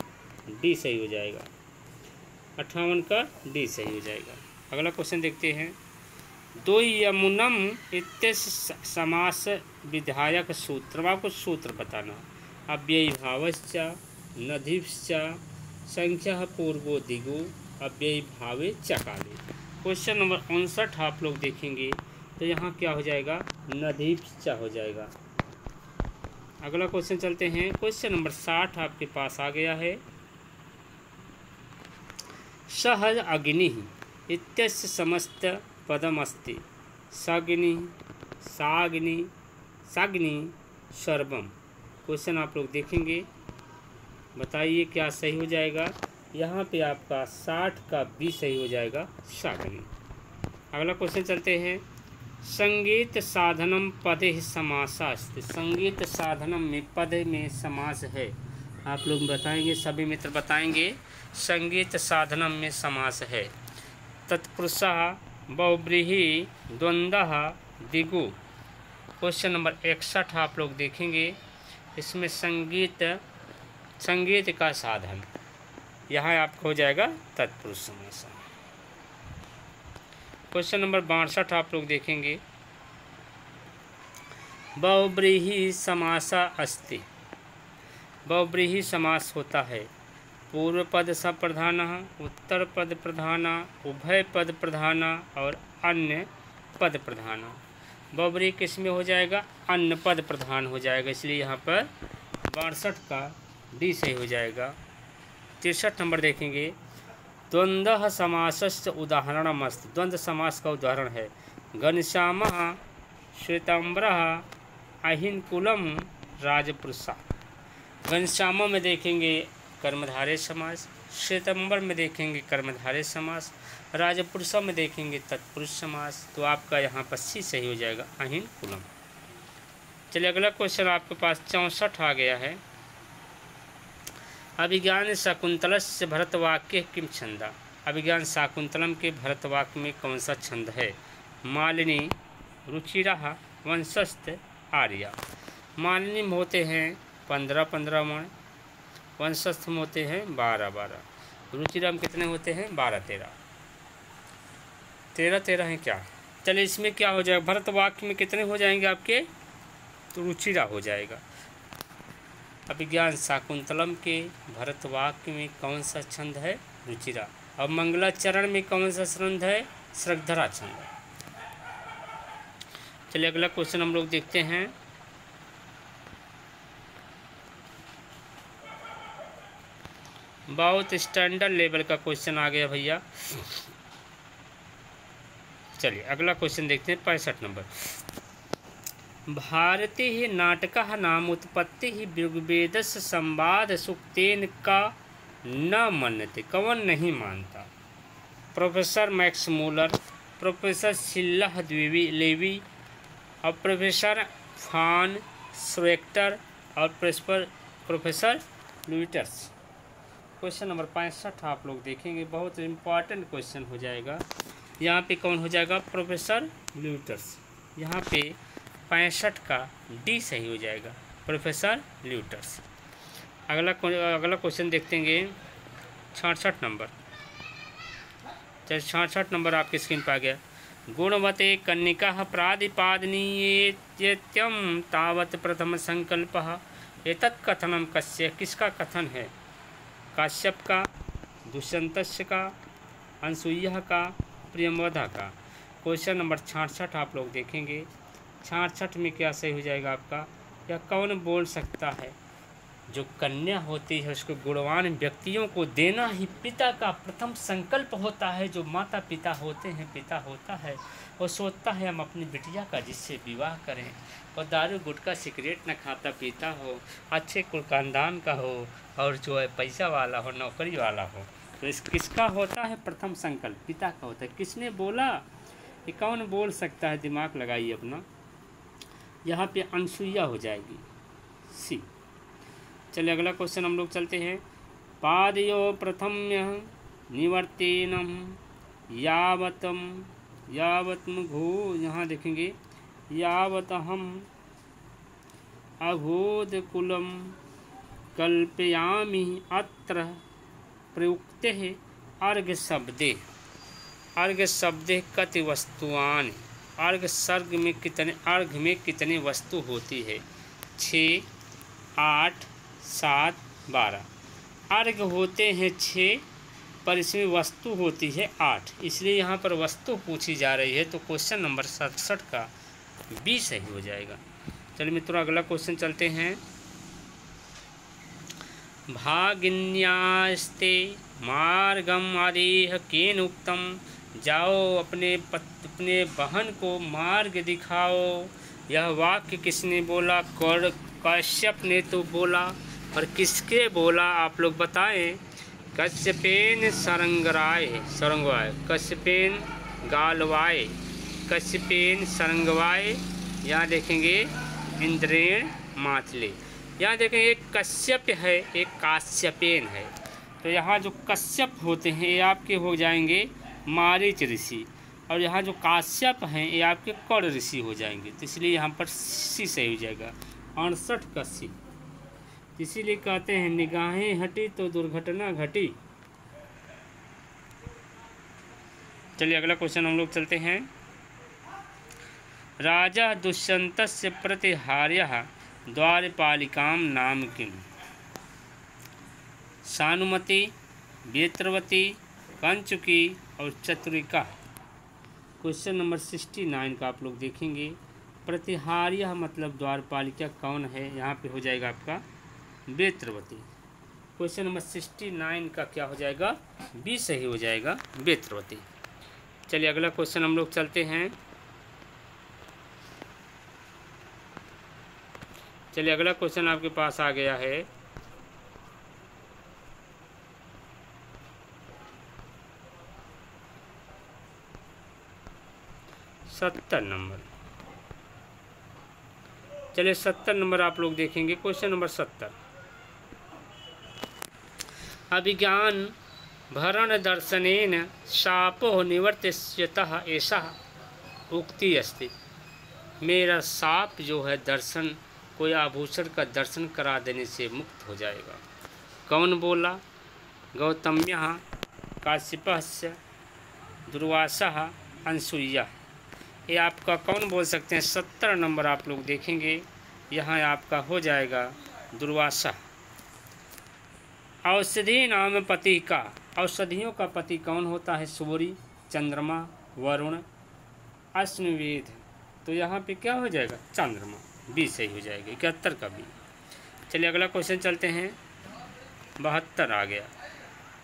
Speaker 1: डी सही हो जाएगा। 58 का डी सही हो जाएगा। अगला क्वेश्चन देखते हैं द्वयमुनम इत्यस्य समास विधायक सूत्र। आपको सूत्र बताना। अव्ययी भावश्च, नदीश्च, संख्या पूर्वो दिगो, अव्ययी भावे चकाले। क्वेश्चन नंबर 59 आप लोग देखेंगे तो यहाँ क्या हो जाएगा नदीश्च हो जाएगा। अगला क्वेश्चन चलते हैं क्वेश्चन नंबर 60 आपके पास आ गया है सहज अग्नि इत्यस्य समस्त पदमस्ति। साग्नि, साग्नि, साग्नि, सर्वम। क्वेश्चन आप लोग देखेंगे बताइए क्या सही हो जाएगा। यहाँ पे आपका 60 का बी सही हो जाएगा साग्नि। अगला क्वेश्चन चलते हैं संगीत साधनम पदे समासास्ति। संगीत साधनम में पद में समास है। आप लोग बताएंगे सभी मित्र बताएंगे संगीत साधनम में समास है। तत्पुरुषः, बहुब्रीहि, द्वंद्वः, दिगु। क्वेश्चन नंबर 61 आप लोग देखेंगे इसमें संगीत का साधन यहाँ आपको हो जाएगा तत्पुरुष समास। क्वेश्चन नंबर 62 आप लोग देखेंगे बहुब्रीहि समासा अस्ति। बहुब्रीहि समास होता है। पूर्व पद सप्रधान, उत्तर पद प्रधान, उभय पद प्रधान और अन्य पद प्रधान। बहुब्रीहि किस में हो जाएगा अन्य पद प्रधान हो जाएगा। इसलिए यहाँ पर 62 का डी सही हो जाएगा। 63 नंबर देखेंगे द्वंद्व समासस्य उदाहरणमस्ति। द्वंद्व समास का उदाहरण है घनश्यामः, श्वेतांबरः, अहिनकुलम, राजपुरुषः। घनश्याम में देखेंगे कर्मधारय समास, श्वेतांबर में देखेंगे कर्मधारय समास, राजपुरुषा में देखेंगे तत्पुरुष समास। तो आपका यहाँ पर सी सही हो जाएगा अहिनकुलम। चलिए अगला क्वेश्चन आपके पास 64 आ गया है अभिज्ञान शाकुंतलस्य भरतवाक्य किम छंदा। अभिज्ञान शाकुंतलम के भरतवाक्य में कौन सा छंद है? मालिनी, रुचिरः, वंशस्थ, आर्या। मालिनी में होते हैं 15-15 मण, वंशस्थ में होते हैं 12-12, रुचिरम कितने होते हैं 12-13, 13-13 हैं क्या। चलिए इसमें क्या हो जाएगा भरतवाक्य में कितने हो जाएंगे आपके तो रुचिरा हो जाएगा। अभिज्ञान शाकुंतलम के भरतवाक्य में कौन सा छंद है? रुचिरा। और मंगलाचरण में कौन सा छंद है? श्रद्धरा छंद। चलिए अगला क्वेश्चन हम लोग देखते हैं बहुत स्टैंडर्ड लेवल का क्वेश्चन आ गया भैया। चलिए अगला क्वेश्चन देखते हैं 65 नंबर। भारतीय नाटकः नाम उत्पत्ति ऋग्वेदस्य संवाद सूक्तेन का न मन्यते। कौन नहीं मानता? प्रोफेसर मैक्स मूलर, प्रोफेसर शिल्लाह लेवी और प्रोफेसर फान स्वेक्टर और प्रोफेसर लुइटर्स। क्वेश्चन नंबर 65 आप लोग देखेंगे, बहुत इम्पॉर्टेंट क्वेश्चन हो जाएगा। यहाँ पे कौन हो जाएगा? प्रोफेसर लुइटर्स। यहाँ पे 65 का डी सही हो जाएगा, प्रोफेसर लुइटर्स। अगला क्वेश्चन देखते हैं 66 नंबर। चलिए 66 नंबर आपकी स्क्रीन पर आ गया। गुणवते कन्निका प्रादिपादनीयेत्यम तावत प्रथम संकल्पः। एतत् कथनम कस्य, किसका कथन है? काश्यप का, दुष्यंतस्य का, अनसुईया का, प्रियंवदा का। क्वेश्चन नंबर 66 आप लोग देखेंगे। 66 में क्या सही हो जाएगा आपका? यह कौन बोल सकता है? जो कन्या होती है उसको गुणवान व्यक्तियों को देना ही पिता का प्रथम संकल्प होता है। जो माता पिता होते हैं, पिता होता है, वो सोचता है हम अपनी बिटिया का जिससे विवाह करें, और दारू गुटखा सिगरेट न खाता पीता हो, अच्छे कुल खानदान का हो, और जो है पैसा वाला हो, नौकरी वाला हो। तो इस किसका होता है प्रथम संकल्प? पिता का होता है। किसने बोला? ये कौन बोल सकता है? दिमाग लगाइए अपना। यहाँ पे अनसुईया हो जाएगी, सी। चलिए अगला क्वेश्चन हम लोग चलते हैं। पादयो प्रथम्य निवर्तेनम यावतम घो, यहाँ देखेंगे यावत हम अघोद कुलम कल्पयामि अत्र प्रयुक्ते अर्घ शब्दे। अर्घ शब्दे कति वस्तुआनि। अर्घ सर्ग में कितने, अर्घ में कितने वस्तु होती है? 6, 8, 7, 12। अर्घ होते हैं 6, पर इसमें वस्तु होती है 8, इसलिए यहाँ पर वस्तु पूछी जा रही है। तो क्वेश्चन नंबर 67 का बी सही हो जाएगा। चलिए मित्रों अगला क्वेश्चन चलते हैं। भागिन्यास्ते मार्गम आदेह केन उक्तम। जाओ अपने बहन को मार्ग दिखाओ। यह वाक्य किसने बोला? कश्यप ने तो बोला, पर किसके बोला आप लोग बताएं? कश्यपेन सरंगवाय, कश्यपेन गालवाय, कश्यपेन सरंगवाय। यहाँ देखेंगे इंद्रेण माथले। यहाँ देखेंगे एक कश्यप है, एक काश्यपेन है। तो यहाँ जो कश्यप होते हैं ये आपके हो जाएंगे मारीच ऋषि, और यहाँ जो काश्यप हैं ये आपके कर्ण ऋषि हो जाएंगे। तो इसलिए यहाँ पर सी सही हो जाएगा, 68 का सी। इसीलिए कहते हैं निगाहें हटी तो दुर्घटना घटी। चलिए अगला क्वेश्चन हम लोग चलते हैं। राजा दुष्यंतस्य प्रतिहार्यः द्वारपालिकां नाम किम। सानुमति, वेत्रवती, कंचुकी और चतुरिका। क्वेश्चन नंबर 69 का आप लोग देखेंगे। प्रतिहार्य मतलब द्वारपालिका कौन है? यहाँ पे हो जाएगा आपका वेत्रवती। क्वेश्चन नंबर 69 का क्या हो जाएगा? बी सही हो जाएगा, वेत्रवती। चलिए अगला क्वेश्चन हम लोग चलते हैं। चलिए अगला क्वेश्चन आपके पास आ गया है। सत्तर नंबर। चलिए 70 नंबर आप लोग देखेंगे। Question number 70। अभिज्ञान भरण दर्शनेन शापो निवर्त्यस्यतः ऐसा उक्ति अस्ति। मेरा साप जो है दर्शन, कोई आभूषण का दर्शन करा देने से मुक्त हो जाएगा। कौन बोला? गौतम्यः, काश्यपस्य, दुर्वासः, अनसुईया। ये आपका कौन बोल सकते हैं? 70 नंबर आप लोग देखेंगे। यहाँ आपका हो जाएगा दुर्वासा। औषधि नाम पति का, औषधियों का पति कौन होता है? सूर्य, चंद्रमा, वरुण, अश्वमेध। तो यहाँ पे क्या हो जाएगा? चंद्रमा, बी सही हो जाएगा, 71 का बी। चलिए अगला क्वेश्चन चलते हैं। 72 आ गया।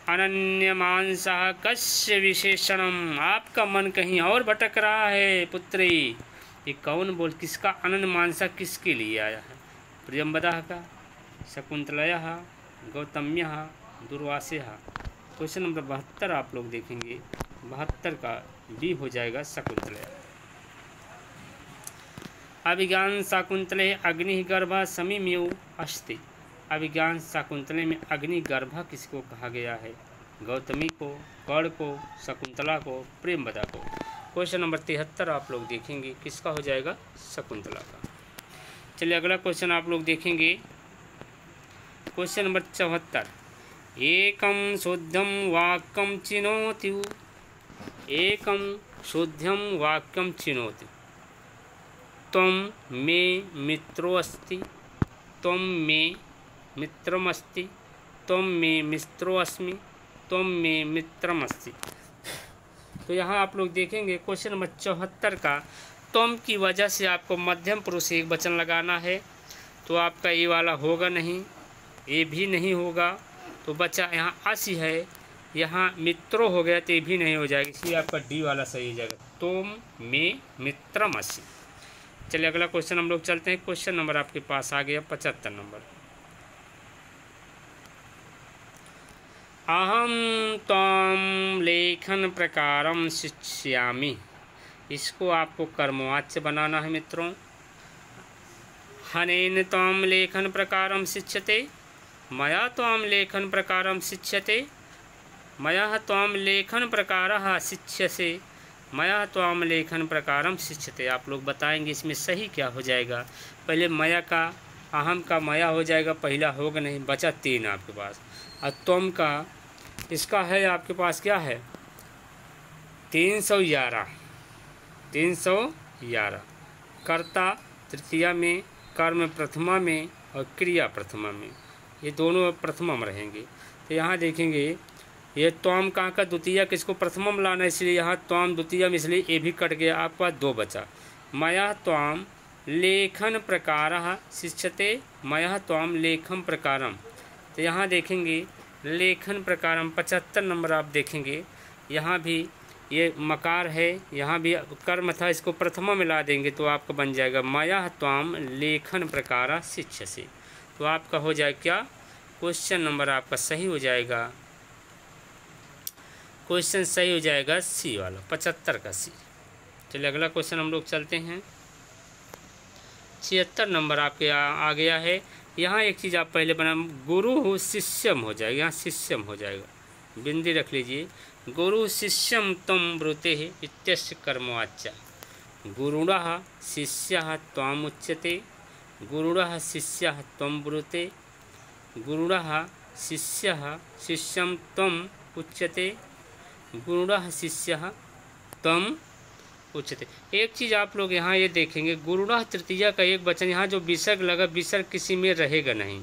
Speaker 1: अनन्यमानसः कस्य विशेषणम, आपका मन कहीं और भटक रहा है पुत्री। ये कौन बोल, किसका अनन्य मानसा किसके लिए आया है? प्रियंवदा का, शकुंतलया, गौतम्य, दुर्वासा। क्वेश्चन नंबर 72 आप लोग देखेंगे, 72 का बी हो जाएगा शकुंतलया। अभिज्ञान शाकुंतले अग्निगर्भा समीम्यो अस्ति। अभिज्ञान शाकुंतले में अग्निगर्भा किसको कहा गया है? गौतमी को, कर्ण को, शकुंतला को, प्रेमवदा को। क्वेश्चन नंबर 73 आप लोग देखेंगे, किसका हो जाएगा? शकुंतला का। चलिए अगला क्वेश्चन आप लोग देखेंगे, क्वेश्चन नंबर 74। एकम शुद्धम वाक्यम चिनोति, एकम शुद्धम वाक्यम चिनोति। त्वं मे मित्रो अस्ति, त्वं मे मित्रमस्ति, त्वं मे मित्रो अस्मि, त्वं मे मित्रमस्ति। तो यहाँ आप लोग देखेंगे क्वेश्चन नंबर 74 का त्वं की वजह से आपको मध्यम पुरुष एक वचन लगाना है। तो आपका ये वाला होगा नहीं, ये भी नहीं होगा, तो बचा यहाँ असी है, यहाँ मित्रो हो गया तो ये भी नहीं हो जाएगा, इसलिए आपका डी वाला सही हो जाएगा, त्वं मे मित्रमसि। चलिए अगला क्वेश्चन हम लोग चलते हैं। क्वेश्चन नंबर आपके पास आ गया 75 नंबर। अहम त्वं लेखन प्रकारम शिक्षयामि। इसको आपको कर्मवाच्य बनाना है मित्रों। हनेन त्वं लेखन प्रकारम शिक्षते, मया त्वं लेखन प्रकारम शिक्षते, मया त्वं लेखन प्रकारः शिक्ष्यसे, मया त्वं लेखन प्रकारम शिक्षते। आप लोग बताएंगे इसमें सही क्या हो जाएगा। पहले मया का, अहम का मया हो जाएगा, पहला होगा नहीं, बचा 3 आपके पास। और त्वं का, इसका है आपके पास क्या है? 311, 311। कर्ता तृतीया में, कर्म प्रथमा में और क्रिया प्रथमा में, ये दोनों प्रथमा में रहेंगे। तो यहाँ देखेंगे ये त्वं कहाँ का? द्वितीय किसको? प्रथमा में लाना, इसलिए यहाँ त्वं द्वितीय में, इसलिए ये भी कट गया, आपके पास 2 बचा। मया त्वं लेखन प्रकारः शिक्षते, मया त्वं लेखन प्रकारम। तो यहाँ देखेंगे लेखन प्रकारम 75 नंबर आप देखेंगे, यहाँ भी ये मकार है, यहाँ भी कर्म था, इसको प्रथमा में ला देंगे तो आपका बन जाएगा मया त्वं लेखन प्रकारः शिक्षसे। तो आपका हो जाए क्या? क्वेश्चन नंबर आपका सही हो जाएगा, क्वेश्चन सही हो जाएगा सी वाला, 75 का सी। चलिए अगला क्वेश्चन हम लोग चलते हैं। 76 नंबर आपके आ गया है। यहाँ एक चीज़ आप पहले बना, गुरु शिष्यम हो जाएगा, यहाँ शिष्यम हो जाएगा, बिंदी रख लीजिए। गुरु शिष्यम त्वं ब्रूते इत्यस्य कर्मवाच्य। गुरुणः शिष्यः त्वम् उच्यते, गुरुणः शिष्यः त्वं ब्रूते, गुरुणः शिष्यः शिष्यं त्वम् उच्यते, गुरुणः शिष्यः त्वम् उच्यते। एक चीज़ आप लोग यहाँ ये देखेंगे, गुरुणः तृतीया का एक वचन, यहाँ जो विसर्ग लगा, विसर्ग किसी में रहेगा नहीं,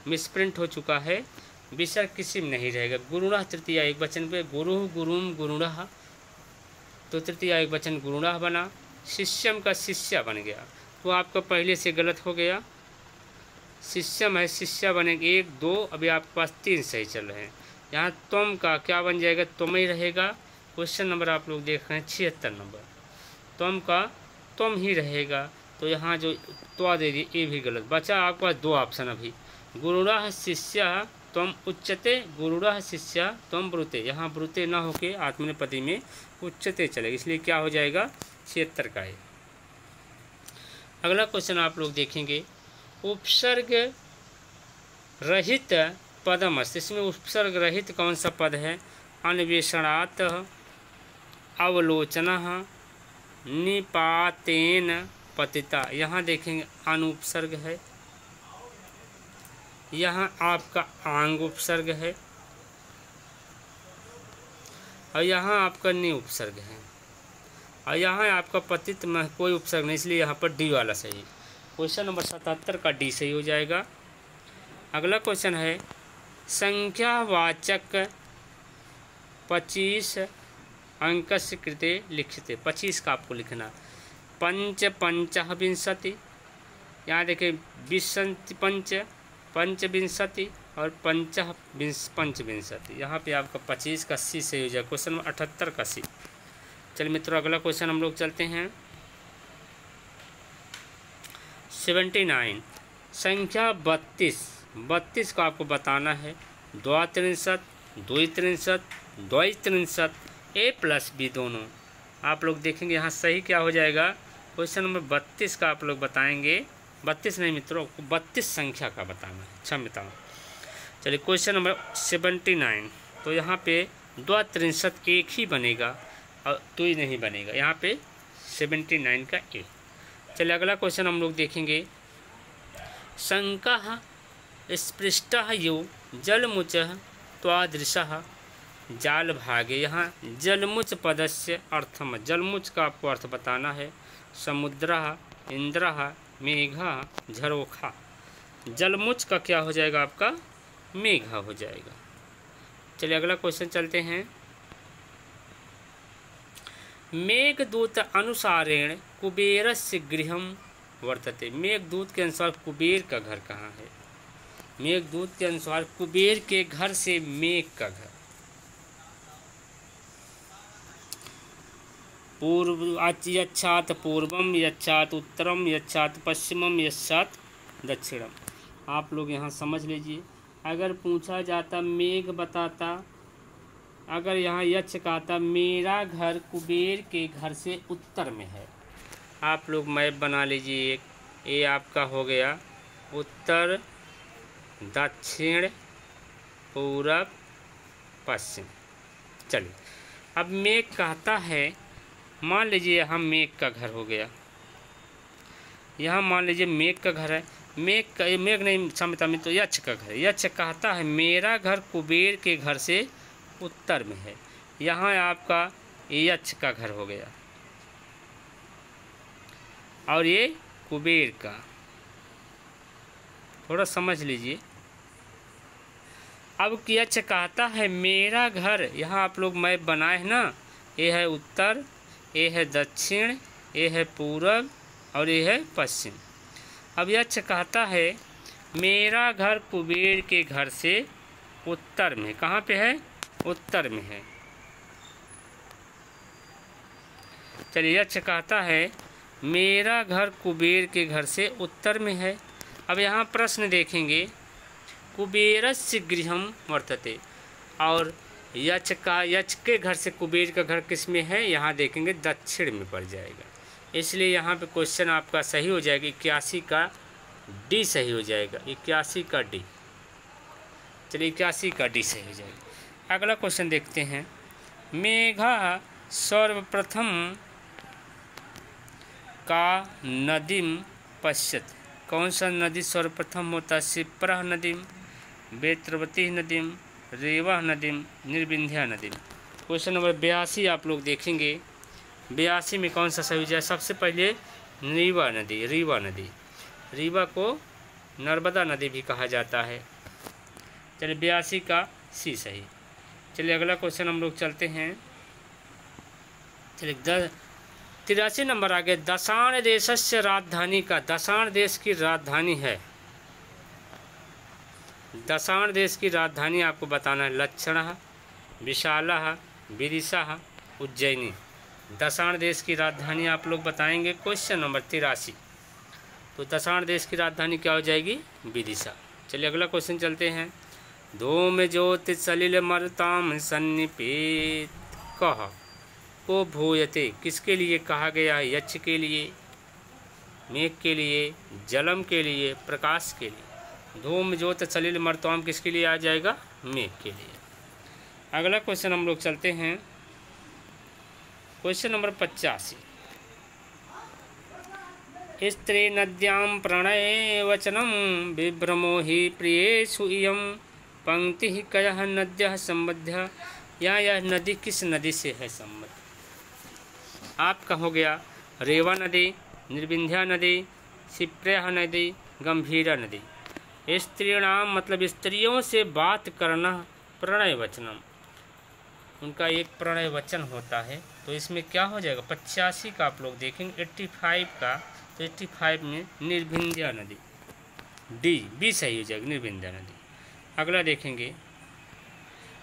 Speaker 1: मिसप्रिंट हो चुका है, विसर्ग किसी में नहीं रहेगा। गुरुणः तृतीया एक वचन पे, गुरु गुरुम गुरुणः, तो तृतीया एक वचन गुरुणः बना, शिष्यम का शिष्य बन गया, तो आपका पहले से गलत हो गया। शिष्यम है, शिष्य बनेगा 1 2, अभी आपके पास 3 सही चल रहे हैं। यहाँ त्वं का क्या बन जाएगा? त्वं ही रहेगा। क्वेश्चन नंबर आप लोग देख रहे हैं 76 नंबर, त्वं का त्वं ही रहेगा, तो यहाँ जो त्वा दे दिए ये भी गलत बचा। आपके पास 2 ऑप्शन अभी, गुरुणः शिष्यः त्वम् उच्यते, गुरुणः शिष्यः त्वं ब्रूते। यहाँ ब्रूते ना होके आत्मनेपदी में उच्यते चलेगा, इसलिए क्या हो जाएगा? 76 का है। अगला क्वेश्चन आप लोग देखेंगे, उपसर्ग रहित पदम अस्ति। इसमें उपसर्ग रहित कौन सा पद है? अन्वेषणात्, अवलोचनः, निपातेन पतिता। यहाँ देखेंगे अनुपसर्ग है, यहाँ आपका आंग उपसर्ग है, और यहाँ आपका नि उपसर्ग है, और यहाँ आपका पतित में कोई उपसर्ग नहीं, इसलिए यहाँ पर डी वाला सही। क्वेश्चन नंबर 77 का डी सही हो जाएगा। अगला क्वेश्चन है, संख्यावाचक 25 अंकस्य कृते लिखिते। 25 का आपको लिखना। पंचविंशति, यहाँ देखिए 20 पंच, पंचविंशति, और पंचविंशति, यहाँ पे आपका 25 का सी सही हो जाएगा। क्वेश्चन नंबर 78 का सी। चलिए मित्रों अगला क्वेश्चन हम लोग चलते हैं 79। संख्या 32 का आपको बताना है। द्वात्रिंशत, द्वित्रिंशत, द्वैत्रिंशत, ए प्लस बी दोनों। आप लोग देखेंगे यहाँ सही क्या हो जाएगा। क्वेश्चन नंबर 32 का आप लोग बताएंगे, 32 नहीं मित्रों, 32 संख्या का बताना है, क्षमता। चलिए क्वेश्चन नंबर 79। तो यहाँ पे द्वात्रिंशत एक ही बनेगा और दुई नहीं बनेगा, यहाँ पे 79 का ए। चलिए अगला क्वेश्चन हम लोग देखेंगे। शंकः स्पृष्टः यो जलमुचः त्वादृशः जालभागे। यहाँ जलमुच पदस्य अर्थम, जलमुच का आपको अर्थ बताना है। समुद्रः, इंद्रः, मेघः, झरोखा। जलमुच का क्या हो जाएगा आपका, मेघा हो जाएगा। चलिए अगला क्वेश्चन चलते हैं। मेघदूत अनुसारेण कुबेरस्य गृहं वर्तते। मेघदूत के अनुसार कुबेर का घर कहाँ है। मेघदूत के अनुसार कुबेर के घर से मेघ का घर, पूर्व यच्छात पूर्वम, यच्छात उत्तरम, यच्छात पश्चिमम, यच्छात दक्षिणम। आप लोग यहाँ समझ लीजिए। अगर पूछा जाता मेघ बताता, अगर यहाँ यक्ष कहता मेरा घर कुबेर के घर से उत्तर में है। आप लोग मैप बना लीजिए। एक ये आपका हो गया उत्तर, दक्षिण, पूरब, पश्चिम। चलिए अब मेघ कहता है, मान लीजिए यहाँ मेघ का घर हो गया, यहाँ मान लीजिए मेघ का घर है। मेघ नहीं क्षमता में, तो यक्ष का घर। यक्ष कहता है मेरा घर कुबेर के घर से उत्तर में है, यहाँ आपका यक्ष का घर हो गया और ये कुबेर का। थोड़ा समझ लीजिए। अब यक्ष कहता है मेरा घर, यहाँ आप लोग मैप बनाए हैं ना, ये है उत्तर, ये है दक्षिण, ये है पूरब और ये है पश्चिम। अब यक्ष कहता है मेरा घर कुबेर के घर से उत्तर में, कहाँ पे है, उत्तर में है। चलिए यक्ष कहता है मेरा घर कुबेर के घर से उत्तर में है। अब यहाँ प्रश्न देखेंगे, कुबेरस्य गृहम वर्तते, और यक्ष के घर से कुबेर का घर किस में है, यहाँ देखेंगे दक्षिण में पड़ जाएगा। इसलिए यहाँ पे क्वेश्चन आपका सही हो जाएगा 81 का डी सही हो जाएगा, 81 का डी। चलिए 81 का डी सही हो जाएगा। अगला क्वेश्चन देखते हैं। मेघा सर्वप्रथम का नदीम पश्यत। कौन सा नदी सर्वप्रथम होता है। शिप्रा नदीम, वेत्रवती नदीम, रेवा नदीम, निर्विंध्या नदीम। क्वेश्चन नंबर 82 आप लोग देखेंगे। 82 में कौन सा सही हो जाए। सबसे पहले रीवा नदी, रीवा नदी, रीवा को नर्मदा नदी भी कहा जाता है। चलिए 82 का सी सही। चलिए अगला क्वेश्चन हम लोग चलते हैं। चलिए 83 नंबर आगे। दशाण देशस्य राजधानी का, दशाण देश की राजधानी है। दशाण देश की राजधानी आपको बताना है। लक्षणः, विशालः, विदिशा, उज्जैनी। दशाण देश की राजधानी आप लोग बताएंगे। Question number 83। तो दशाण देश की राजधानी क्या हो जाएगी, विदिशा। चलिए अगला क्वेश्चन चलते हैं। धूम ज्योति सलिल मरुताम सन्निपेत कह को भूयते। किसके लिए कहा गया है। यक्ष के लिए, मेघ के लिए, जलम के लिए, प्रकाश के लिए। धूम ज्योति सलिल मरुताम किसके लिए आ जाएगा, मेघ के लिए। अगला क्वेश्चन हम लोग चलते हैं। Question number 85। स्त्री नद्यां प्रणय वचनम विभ्रमो ही प्रियेषु इयं पंक्ति ही कयः नद्यः संबद्ध। यह नदी किस नदी से है संबद्ध। आपका हो गया रेवा नदी, निर्विंध्या नदी, शिप्रा नदी, गंभीरा नदी। स्त्रीणाम मतलब स्त्रियों से बात करना, प्रणय वचनम, उनका एक प्रणय वचन होता है। तो इसमें क्या हो जाएगा 85 का आप लोग देखेंगे। 85 का, तो 85 में निर्विंध्या नदी, डी बी सही हो जाएगा, निर्विंध्या नदी। अगला देखेंगे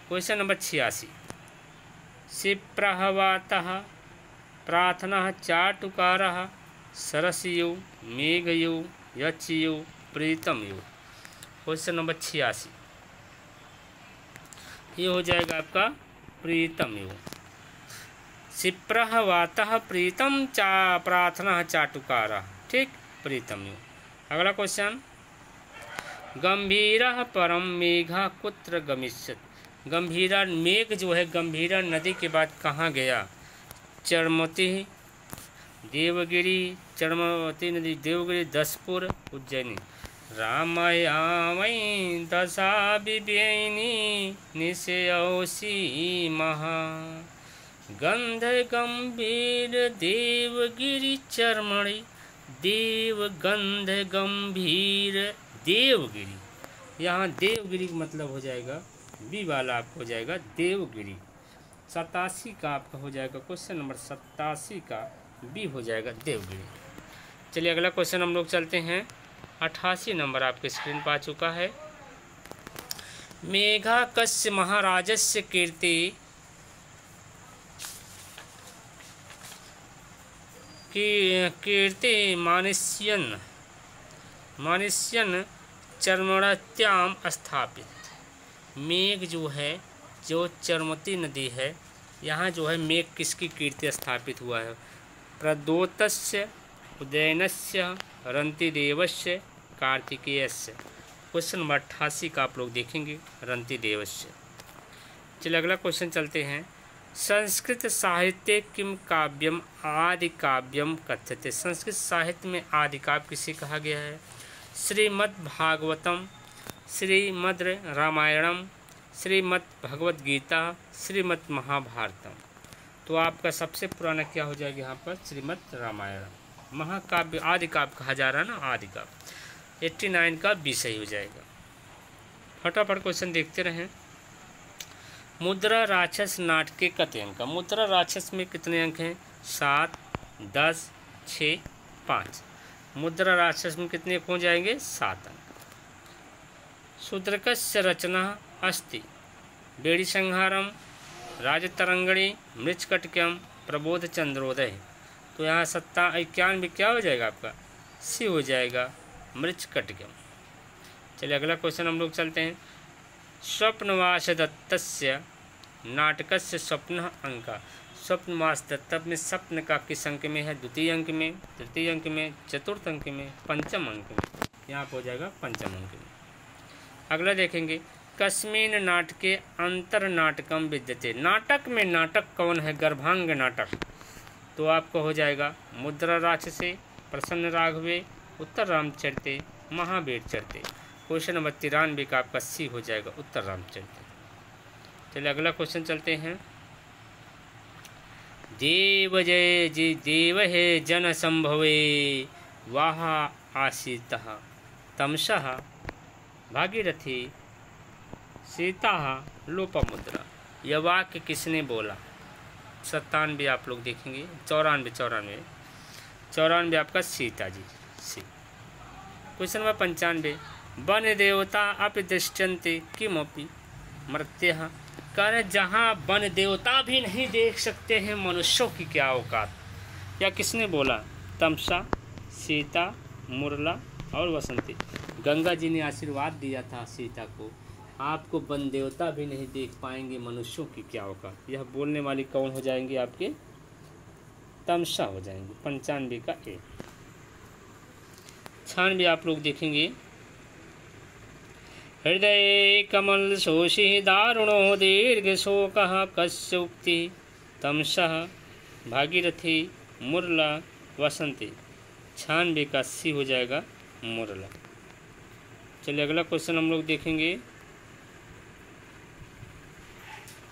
Speaker 1: क्वेश्चन नंबर 86। शिप्रहवातः प्रार्थना चाटुकारः सरसयु मेघयु यच्यु प्रीतम यु। क्वेश्चन नंबर 86 ये हो जाएगा आपका प्रीतम यु। शिप्रहवातः प्रीतम चा प्रार्थना चाटुकारः, ठीक, प्रीतम यु। अगला क्वेश्चन, गंभीरः परम मेघः कुत्र गमिष्यति। गंभीरा मेघ जो है गंभीरा नदी के बाद कहाँ गया? चर्मती देवगिरी, चर्मवती नदी देवगिरी, दसपुर, उज्जैनी। रामायामई दशा विव्ययिनी निशयौसी महा गंध गंभीर देवगिरी चर्मणि देव गंध गंभीर देवगिरी। यहाँ देवगिरी का मतलब हो जाएगा बी वाला आपको हो जाएगा देवगिरी। 87 का आपका हो जाएगा क्वेश्चन नंबर 87 का बी हो जाएगा देवगिरी। चलिए अगला क्वेश्चन हम लोग चलते हैं। 88 नंबर आपके स्क्रीन पर आ चुका है। मेघा कस्य महाराजस्य कीर्ति कीर्ति मानिष्यन चर्मणत्याम स्थापित। मेघ जो है जो चर्मती नदी है यहाँ जो है मेघ किसकी कीर्ति स्थापित हुआ है? प्रदोतस्य उदयनस्य रंतिदेवस्य कार्तिकेयस्य। क्वेश्चन नंबर 88 का आप लोग देखेंगे रंतिदेवस्य। चलिए अगला क्वेश्चन चलते हैं। संस्कृत साहित्य किम काव्यम आदि काव्यम कथ्यते। संस्कृत साहित्य में आदि काव्य किसे कहा गया है? श्रीमद् भागवतम, श्रीमद् रामायणम, श्रीमद् भगवद गीता, श्रीमद् महाभारतम। तो आपका सबसे पुराना क्या हो जाएगा यहाँ पर? श्रीमद् रामायण। महाकाव्य आदि काव्य कहा जा रहा है ना, आदि काव्य। 89 का बी सही हो जाएगा। फटाफट क्वेश्चन देखते रहें। मुद्रा राक्षस नाटके कते अंक। मुद्रा राक्षस में कितने अंक हैं? 7, 10, 6, 5। मुद्रा राक्षस में कितने हो जाएंगे? 7 अंक। शूद्रकस्य रचना अस्ति बेड़ी संहारम, राजतरंगणी, मृच्छकटिकम, प्रबोध चंद्रोदय। तो यहाँ 91 क्या हो जाएगा आपका? सी हो जाएगा मृच्छकटिकम। चलिए अगला क्वेश्चन हम लोग चलते हैं। स्वप्नवास दत्तस्य नाटकस्य स्वप्न अंक। स्वप्नवास दत्त में स्वप्न का किस अंक में है? द्वितीय अंक में, तृतीय अंक में, चतुर्थ अंक में, पंचम अंक में। यहाँ पर हो जाएगा पंचम अंक में। अगला देखेंगे। कस्मिन नाटके अंतर नाटकम विद्यते। नाटक में नाटक कौन है? गर्भांग नाटक। तो आपको हो जाएगा मुद्रा राक्षसे, प्रसन्न राघवे, उत्तर रामचरिते, महावीर चरिते। क्वेश्चन नंबर 93 का आपका सी हो जाएगा उत्तर रामचरिते। चलिए अगला क्वेश्चन चलते हैं। देव जय जी देव है जन संभवे वाह आसीतः तमसः भागीरथी सीता लोपामुद्रा। यह वाक्य किसने बोला? 97 आप लोग देखेंगे। 94 आपका Sita ji C. Question number 95। वन देवता अपि दृश्यन्ते किमपि मर्त्यः। कारण जहाँ वन देवता भी नहीं देख सकते हैं मनुष्यों की क्या औकात। या किसने बोला? तमसा, सीता, मुरला और वसंती। गंगा जी ने आशीर्वाद दिया था सीता को, आपको वन देवता भी नहीं देख पाएंगे मनुष्यों की क्या औकात। यह बोलने वाली कौन हो जाएंगे? आपके तमसा हो जाएंगे। 95 का ए। 96 आप लोग देखेंगे। हृदय कमल शोषि दारुणो दीर्घ शोकः कस्य उक्ति तमसः भागीरथी मुरला वसंती। 96 का सी हो जाएगा मुरला। चलिए अगला क्वेश्चन हम लोग देखेंगे।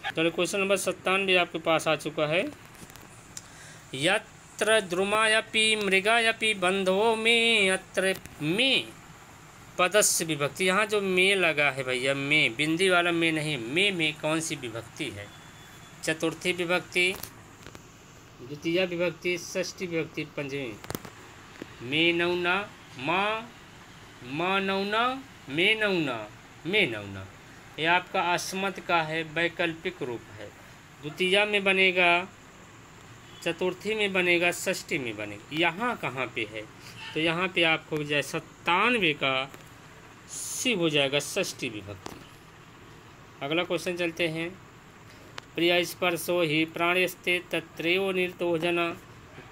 Speaker 1: चलिए क्वेश्चन नंबर 97 आपके पास आ चुका है। यत्र द्रुमायपि मृगायपि बंधो में यत्र में पदस्य विभक्ति। यहाँ जो में लगा है भैया, में बिंदी वाला में नहीं, में कौन सी विभक्ति है? चतुर्थी विभक्ति, द्वितीय विभक्ति, षष्ठी विभक्ति, पंचमी। में नौना, माँ नौना, में नौना, में नौना। ये आपका अस्मत् का है, वैकल्पिक रूप है। द्वितीया में बनेगा, चतुर्थी में बनेगा, षष्ठी में बनेगा। यहाँ कहाँ पे है? तो यहाँ पे आपको हो जाए 97 का सी हो जाएगा, षष्ठी विभक्ति। अगला क्वेश्चन चलते हैं। प्रिय स्पर्शो ही प्राणस्ते तत्रैव निरतो जना।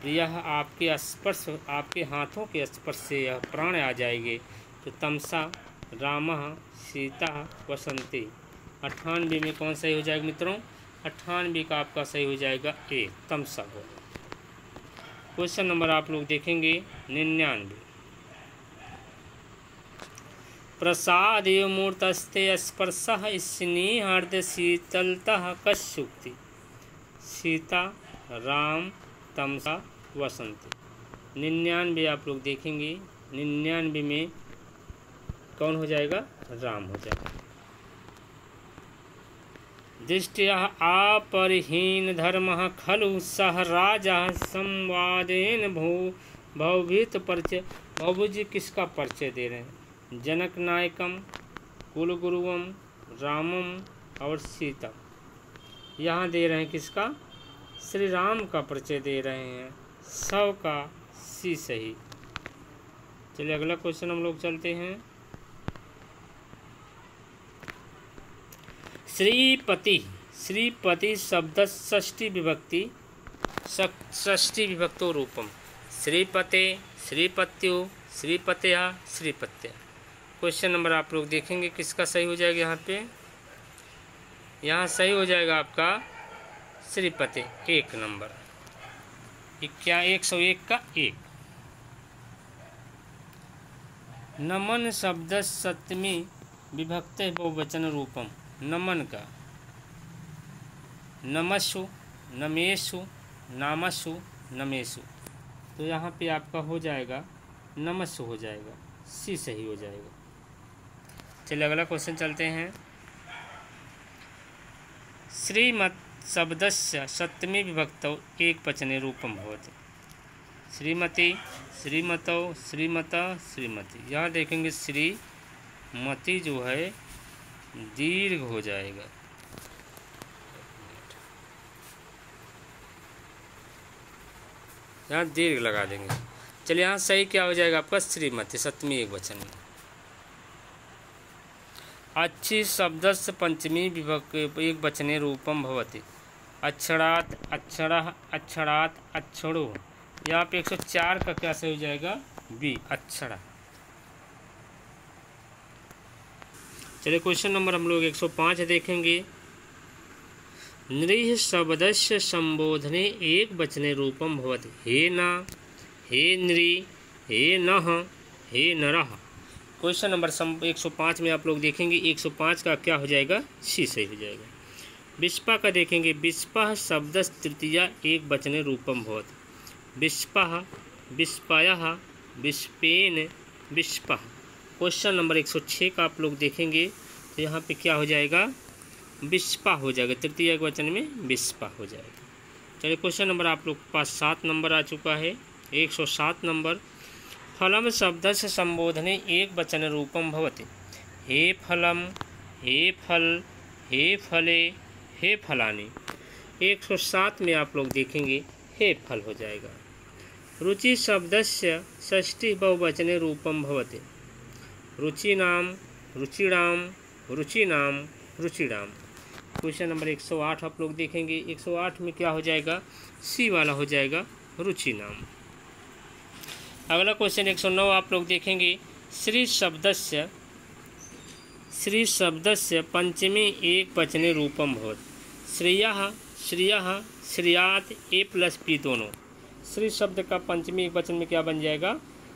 Speaker 1: प्रिय आपके स्पर्श, आपके हाथों के स्पर्श से यह प्राण आ जाएंगे। तो तमसा रामः सीता वसंती। 98 में कौन सही हो जाएगा मित्रों? 98 का आपका सही हो जाएगा ए, तमसा हो। क्वेश्चन नंबर आप लोग देखेंगे 99। प्रसादेव मूर्तस्ते स्पर्शः स्नेहार्द शीतलतः कश्युक्ति। सीता राम तमसा वसंती। 99 आप लोग देखेंगे, 99 में कौन हो जाएगा? राम हो जाएगा। दृष्टिया अपरिहीन धर्मः खलु सह राजा संवादेन भवभीत परिचय। बाबू जी किसका परिचय दे रहे हैं? जनक नायकम, कुलगुरुवम, रामम और सीता। यहाँ दे रहे हैं किसका? श्री राम का परिचय दे रहे हैं। सब का सी सही। चलिए अगला क्वेश्चन हम लोग चलते हैं। श्रीपति, श्रीपति शब्द षष्ठी विभक्ति, षष्ठी विभक्तो रूपम। श्रीपते, श्रीपत्यो, श्रीपत्या, श्रीपत्या। क्वेश्चन नंबर आप लोग देखेंगे किसका सही हो जाएगा? यहाँ पे यहाँ सही हो जाएगा आपका श्रीपति, 1 नंबर। क्या 101 का 1। नमन शब्द सप्तमी विभक्ति बहुवचन रूपम। नमन का नमस्सु, नमेषु, नामस्सु, नमेषु। तो यहाँ पे आपका हो जाएगा नमस्सु हो जाएगा, सी सही हो जाएगा। चलिए अगला क्वेश्चन चलते हैं। श्रीमत शब्दस्य सप्तमी विभक्तौ एकवचने रूपम भवति। श्रीमती, श्रीमतौ, श्रीमता, श्रीमती। यहाँ देखेंगे श्रीमती जो है दीर्घ हो जाएगा। यहाँ दीर्घ लगा देंगे। चलिए यहाँ सही क्या हो जाएगा आपका? श्रीमती, सप्तमी एकवचन में। अच्छी शब्दस्य पंचमी विभक्ति एकवचने रूपम भवति। अक्षरात्, अक्षरः, अक्षरात्, अक्षरो। यहाँ पे 104 का क्या सही हो जाएगा? बी, अक्षरा। चलिए क्वेश्चन नंबर हम लोग 105 देखेंगे। नृह शब्दस्य संबोधने एकवचने रूपम भवति। हे न, हे नृ, हे नः, हे नरः। क्वेश्चन नंबर 105 में आप लोग देखेंगे 105 का क्या हो जाएगा? सी सही हो जाएगा। विस्पा का देखेंगे। विस्पः शब्द तृतीया एकवचने रूपम भवति। विस्पः, विस्पयः, विस्पेन, विस्पः। क्वेश्चन नंबर 106 का आप लोग देखेंगे तो यहाँ पे क्या हो जाएगा? विस्पा हो जाएगा, तृतीय एकवचन में विस्पा हो जाएगा। चलिए क्वेश्चन नंबर आप लोग के पास 7 नंबर आ चुका है, 107 नंबर। फलम शब्द से संबोधने एकवचन रूपम भवति। हे फलम, हे फल, हे फले, हे फलानी। 107 में आप लोग देखेंगे हे फल हो जाएगा। रुचि शब्दस्य षष्ठी बहुवचने रूपम भवति। रुचिनाम, रुचिराम, रुचिनाम, रुचिराम। क्वेश्चन नंबर 108 आप लोग देखेंगे। 108 में क्या हो जाएगा? सी वाला हो जाएगा, रुचिनाम। अगला क्वेश्चन 109 आप लोग देखेंगे। श्री शब्दस्य पंचमी एकवचने रूपम भवति। श्रेयः, श्रेयः, श्रेयात, ए प्लस पी दोनों। श्री शब्द का पंचमी एकवचन में क्या बन जाएगा?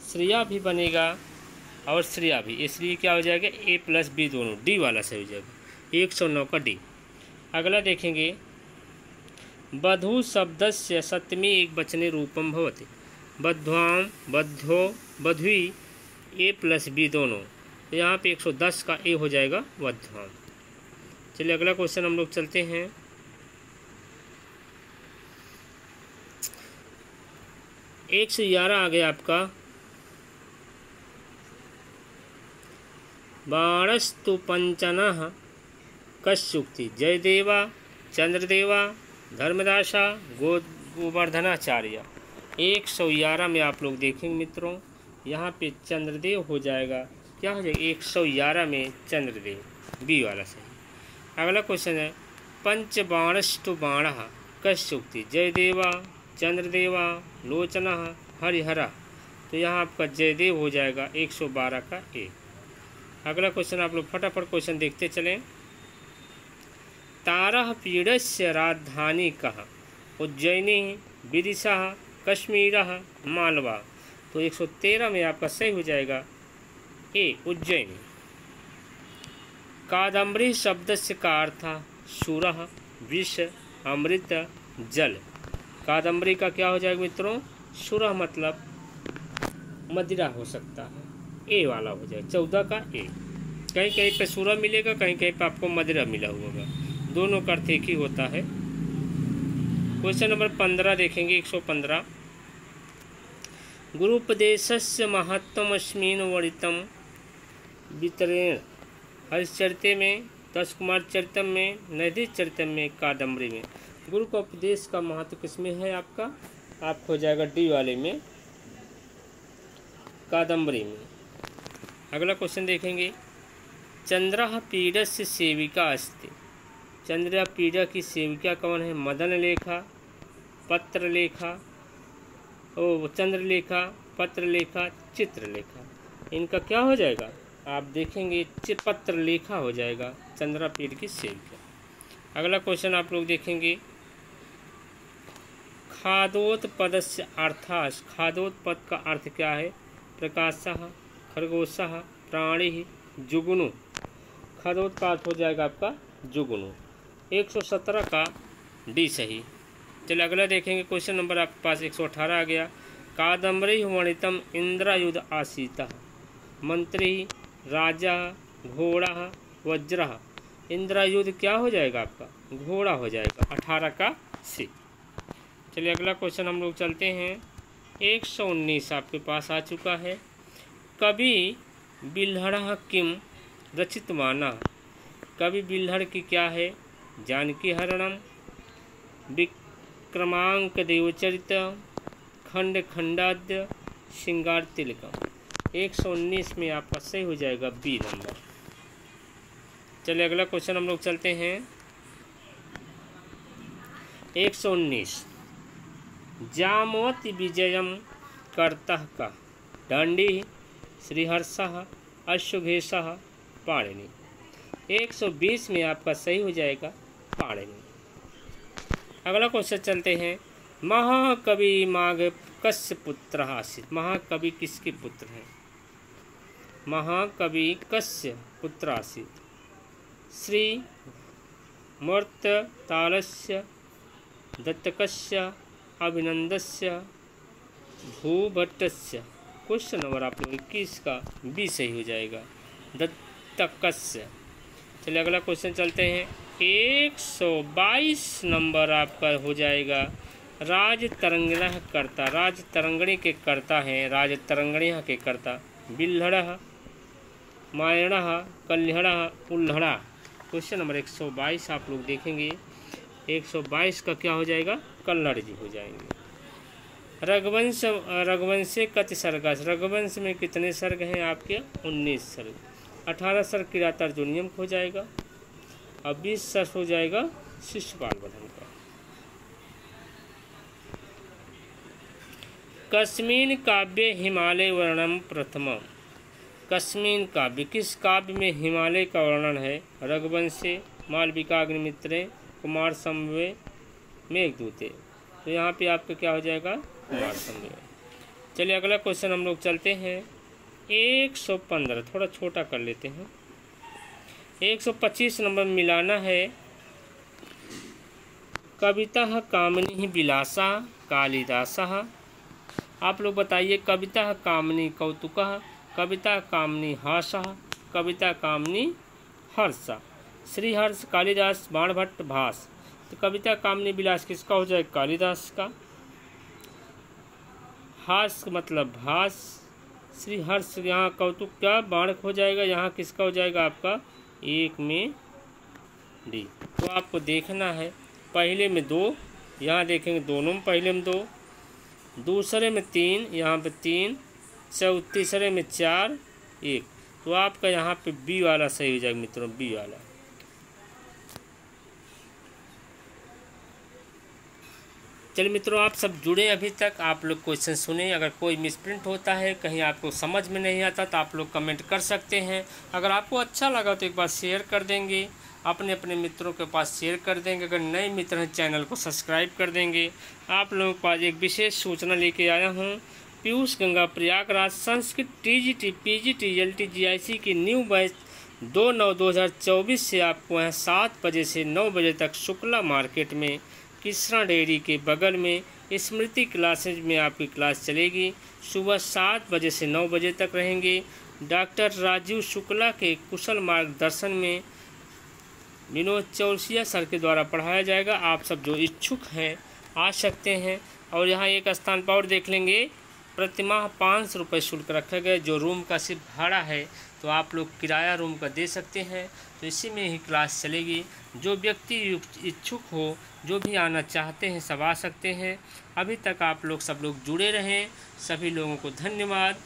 Speaker 1: श्रेया भी बनेगा और श्रेया भी। इसलिए क्या हो जाएगा? ए प्लस बी दोनों, डी वाला सही हो जाएगा। 109 का डी। अगला देखेंगे। बधू शब्दस्य सप्तमी एकवचने रूपम भवति। बध्वाम, बद्धो, बध्वी, ए प्लस बी दोनों। तो यहाँ पे 110 का ए हो जाएगा, बध्वाम। चलिए अगला क्वेश्चन हम लोग चलते हैं। एक से 11 आ गया आपका। बाणस्तु पंचनः कश्युक्ति जयदेवा चंद्रदेवा धर्मदासा गोवर्धनाचार्य। 111 में आप लोग देखेंगे मित्रों, यहाँ पे चंद्रदेव हो जाएगा, क्या हो जाएगा 111 में चंद्रदेव, बी वाला सही। अगला क्वेश्चन है पंचबाणस्तु बाण कश्युक्ति जयदेवा चंद्रदेवा लोचना हरिहरा। तो यहाँ आपका जयदेव हो जाएगा 112 का ए। अगला क्वेश्चन आप लोग फटाफट क्वेश्चन देखते चलें। तारः पीडस्य राजधानी कः उज्जैनी विदिशा कश्मीर मालवा। तो 113 में आपका सही हो जाएगा ए उज्जैन। कादम्बरी शब्द से का अर्थ सूरह विष अमृत जल। कादम्बरी का क्या हो जाएगा मित्रों, सूरह मतलब मदिरा हो सकता है, ए वाला हो जाएगा 14 का ए। कहीं कहीं पे सूरह मिलेगा, कहीं कहीं पे आपको मदिरा मिला होगा, दोनों का अर्थ एक ही होता है। क्वेश्चन नंबर 15 देखेंगे 115। गुरुपदेशस्य महत्वमस्मिन् वर्णितं वितरेण हरिश्चरिते में, दश कुमार चरितम में, नैतिक चरितम में, कादम्बरी में। गुरु का उपदेश का महत्व किसमें है आपका, आपको हो जाएगा डी वाले में, कादम्बरी में। अगला क्वेश्चन देखेंगे चंद्रः पीडस्य सेविका अस्ति। चंद्र पीड़ा की सेविका कौन है, मदन लेखा पत्रलेखा, ओ चंद्रलेखा पत्रलेखा चित्रलेखा। इनका क्या हो जाएगा आप देखेंगे पत्रलेखा हो जाएगा, चंद्रापीठ की सेविका। अगला क्वेश्चन आप लोग देखेंगे खादोत्पदस्य अर्थात्। खादोत्पद का अर्थ क्या है, प्रकाशः खरगोशः प्राणी जुगनू। खादोत्पाद हो जाएगा आपका जुगनू। 117 का डी सही। चलिए अगला देखेंगे क्वेश्चन नंबर आपके पास 118 आ गया। कादम्बरी वर्णितम इंद्रयुध आसीता मंत्री राजा घोड़ा वज्र। इंद्रयुध क्या हो जाएगा आपका, घोड़ा हो जाएगा 18 का सी। चलिए अगला क्वेश्चन हम लोग चलते हैं 119 आपके पास आ चुका है। कवि बिल्हड़ किम रचितमाना। कवि बिल्हड़ की क्या है, जानकी हरणम, विक्रमांक देवचरित, खंड खंडाद्य, श्रृंगार तिलकम। 119 में आपका सही हो जाएगा बी नंबर। चलिए अगला क्वेश्चन हम लोग चलते हैं 119। जामवती विजयम कर्तः का दांडी श्रीहर्षः अश्वघेषः पाणिनि। 120 में आपका सही हो जाएगा पाणिनि। अगला क्वेश्चन चलते हैं महाकवि मागधस्य पुत्र आसीत। महाकवि किसके पुत्र हैं, महाकवि कस्य पुत्र आसीत। श्री मूर्ततालस्य दत्तकस्य अभिनंदस्य भूभट्टस्य। क्वेश्चन नंबर आप लोग 21 का बी सही हो जाएगा, दत्तकस्य। चलिए अगला क्वेश्चन चलते हैं 122 नंबर आपका हो जाएगा राज तरंगिणी कर्ता। राज तरंगिणी के कर्ता हैं, राज तरंगिणी के कर्ता बिल्हड़ मायण कल्हड़ उल्हड़ा। क्वेश्चन नंबर 122 आप लोग देखेंगे 122 का क्या हो जाएगा, कल्हड़ जी हो जाएंगे। रघुवंशे कति सर्ग। रघुवंश में कितने सर्ग हैं आपके, 19 सर्ग। 18 सर्ग किरातार्जुनीयम हो जाएगा और 20 सर्ग हो जाएगा शिशुपाल वधन का। कस्मिन् काव्ये हिमालय वर्णन प्रथम। कस्मिन् काव्य, किस काव्य में हिमालय का वर्णन है, रघुवंशे, मालविका अग्निमित्रे, कुमार संभवे, मेघदूते। तो यहाँ पे आपका क्या हो जाएगा, कुमार संभवे। चलिए अगला क्वेश्चन हम लोग चलते हैं 115, थोड़ा छोटा कर लेते हैं। 125 नंबर मिलाना है कविता कामिनी विलासा कालिदासः। आप लोग बताइए कविता कामिनी कौतुकः, कविता कामिनी हासः, कविता कामिनी हर्षः। श्रीहर्ष कालिदास बाणभट्ट भास। तो कविता कामिनी विलास किसका हो जाएगा, कालिदास का। हास मतलब भास, श्रीहर्ष यहाँ कौतुक क्या बाणक हो जाएगा, यहाँ किसका हो जाएगा आपका 1 में डी। तो आपको देखना है, पहले में 2, यहाँ देखेंगे दोनों में, पहले में 2, दूसरे में 3, यहाँ पे 3, तीसरे में 4, 1। तो आपका यहाँ पे बी वाला सही हो जाएगा मित्रों, बी वाला। चलिए मित्रों, आप सब जुड़े अभी तक, आप लोग क्वेश्चन सुने। अगर कोई मिसप्रिंट होता है, कहीं आपको समझ में नहीं आता, तो आप लोग कमेंट कर सकते हैं। अगर आपको अच्छा लगा तो एक बार शेयर कर देंगे, अपने अपने मित्रों के पास शेयर कर देंगे। अगर नए मित्र हैं, चैनल को सब्सक्राइब कर देंगे। आप लोगों के पास एक विशेष सूचना लेके आया हूँ। Piyush Ganga Prayagraj Sanskrit TGT PGT LT GIC की न्यू बैच 2/9/2024 से आपको यहाँ 7 बजे से 9 बजे तक शुक्ला मार्केट में कृष्णा डेयरी के बगल में स्मृति क्लासेज में आपकी क्लास चलेगी। सुबह 7 बजे से 9 बजे तक रहेंगे। डॉक्टर राजीव शुक्ला के कुशल मार्गदर्शन में विनोद चौरसिया सर के द्वारा पढ़ाया जाएगा। आप सब जो इच्छुक हैं आ सकते हैं। और यहाँ एक स्थान पर और देख लेंगे, प्रतिमाह 500 रुपये शुल्क रखा गया, जो रूम का सिर्फ भाड़ा है। तो आप लोग किराया रूम का दे सकते हैं। तो इसी में ही क्लास चलेगी। जो व्यक्ति इच्छुक हो, जो भी आना चाहते हैं, सब आ सकते हैं। अभी तक आप लोग सब लोग जुड़े रहें। सभी लोगों को धन्यवाद।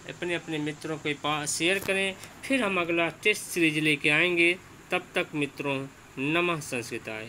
Speaker 1: अपने अपने मित्रों के पास शेयर करें। फिर हम अगला टेस्ट सीरीज लेके आएंगे। तब तक मित्रों, नमः संस्कृताय।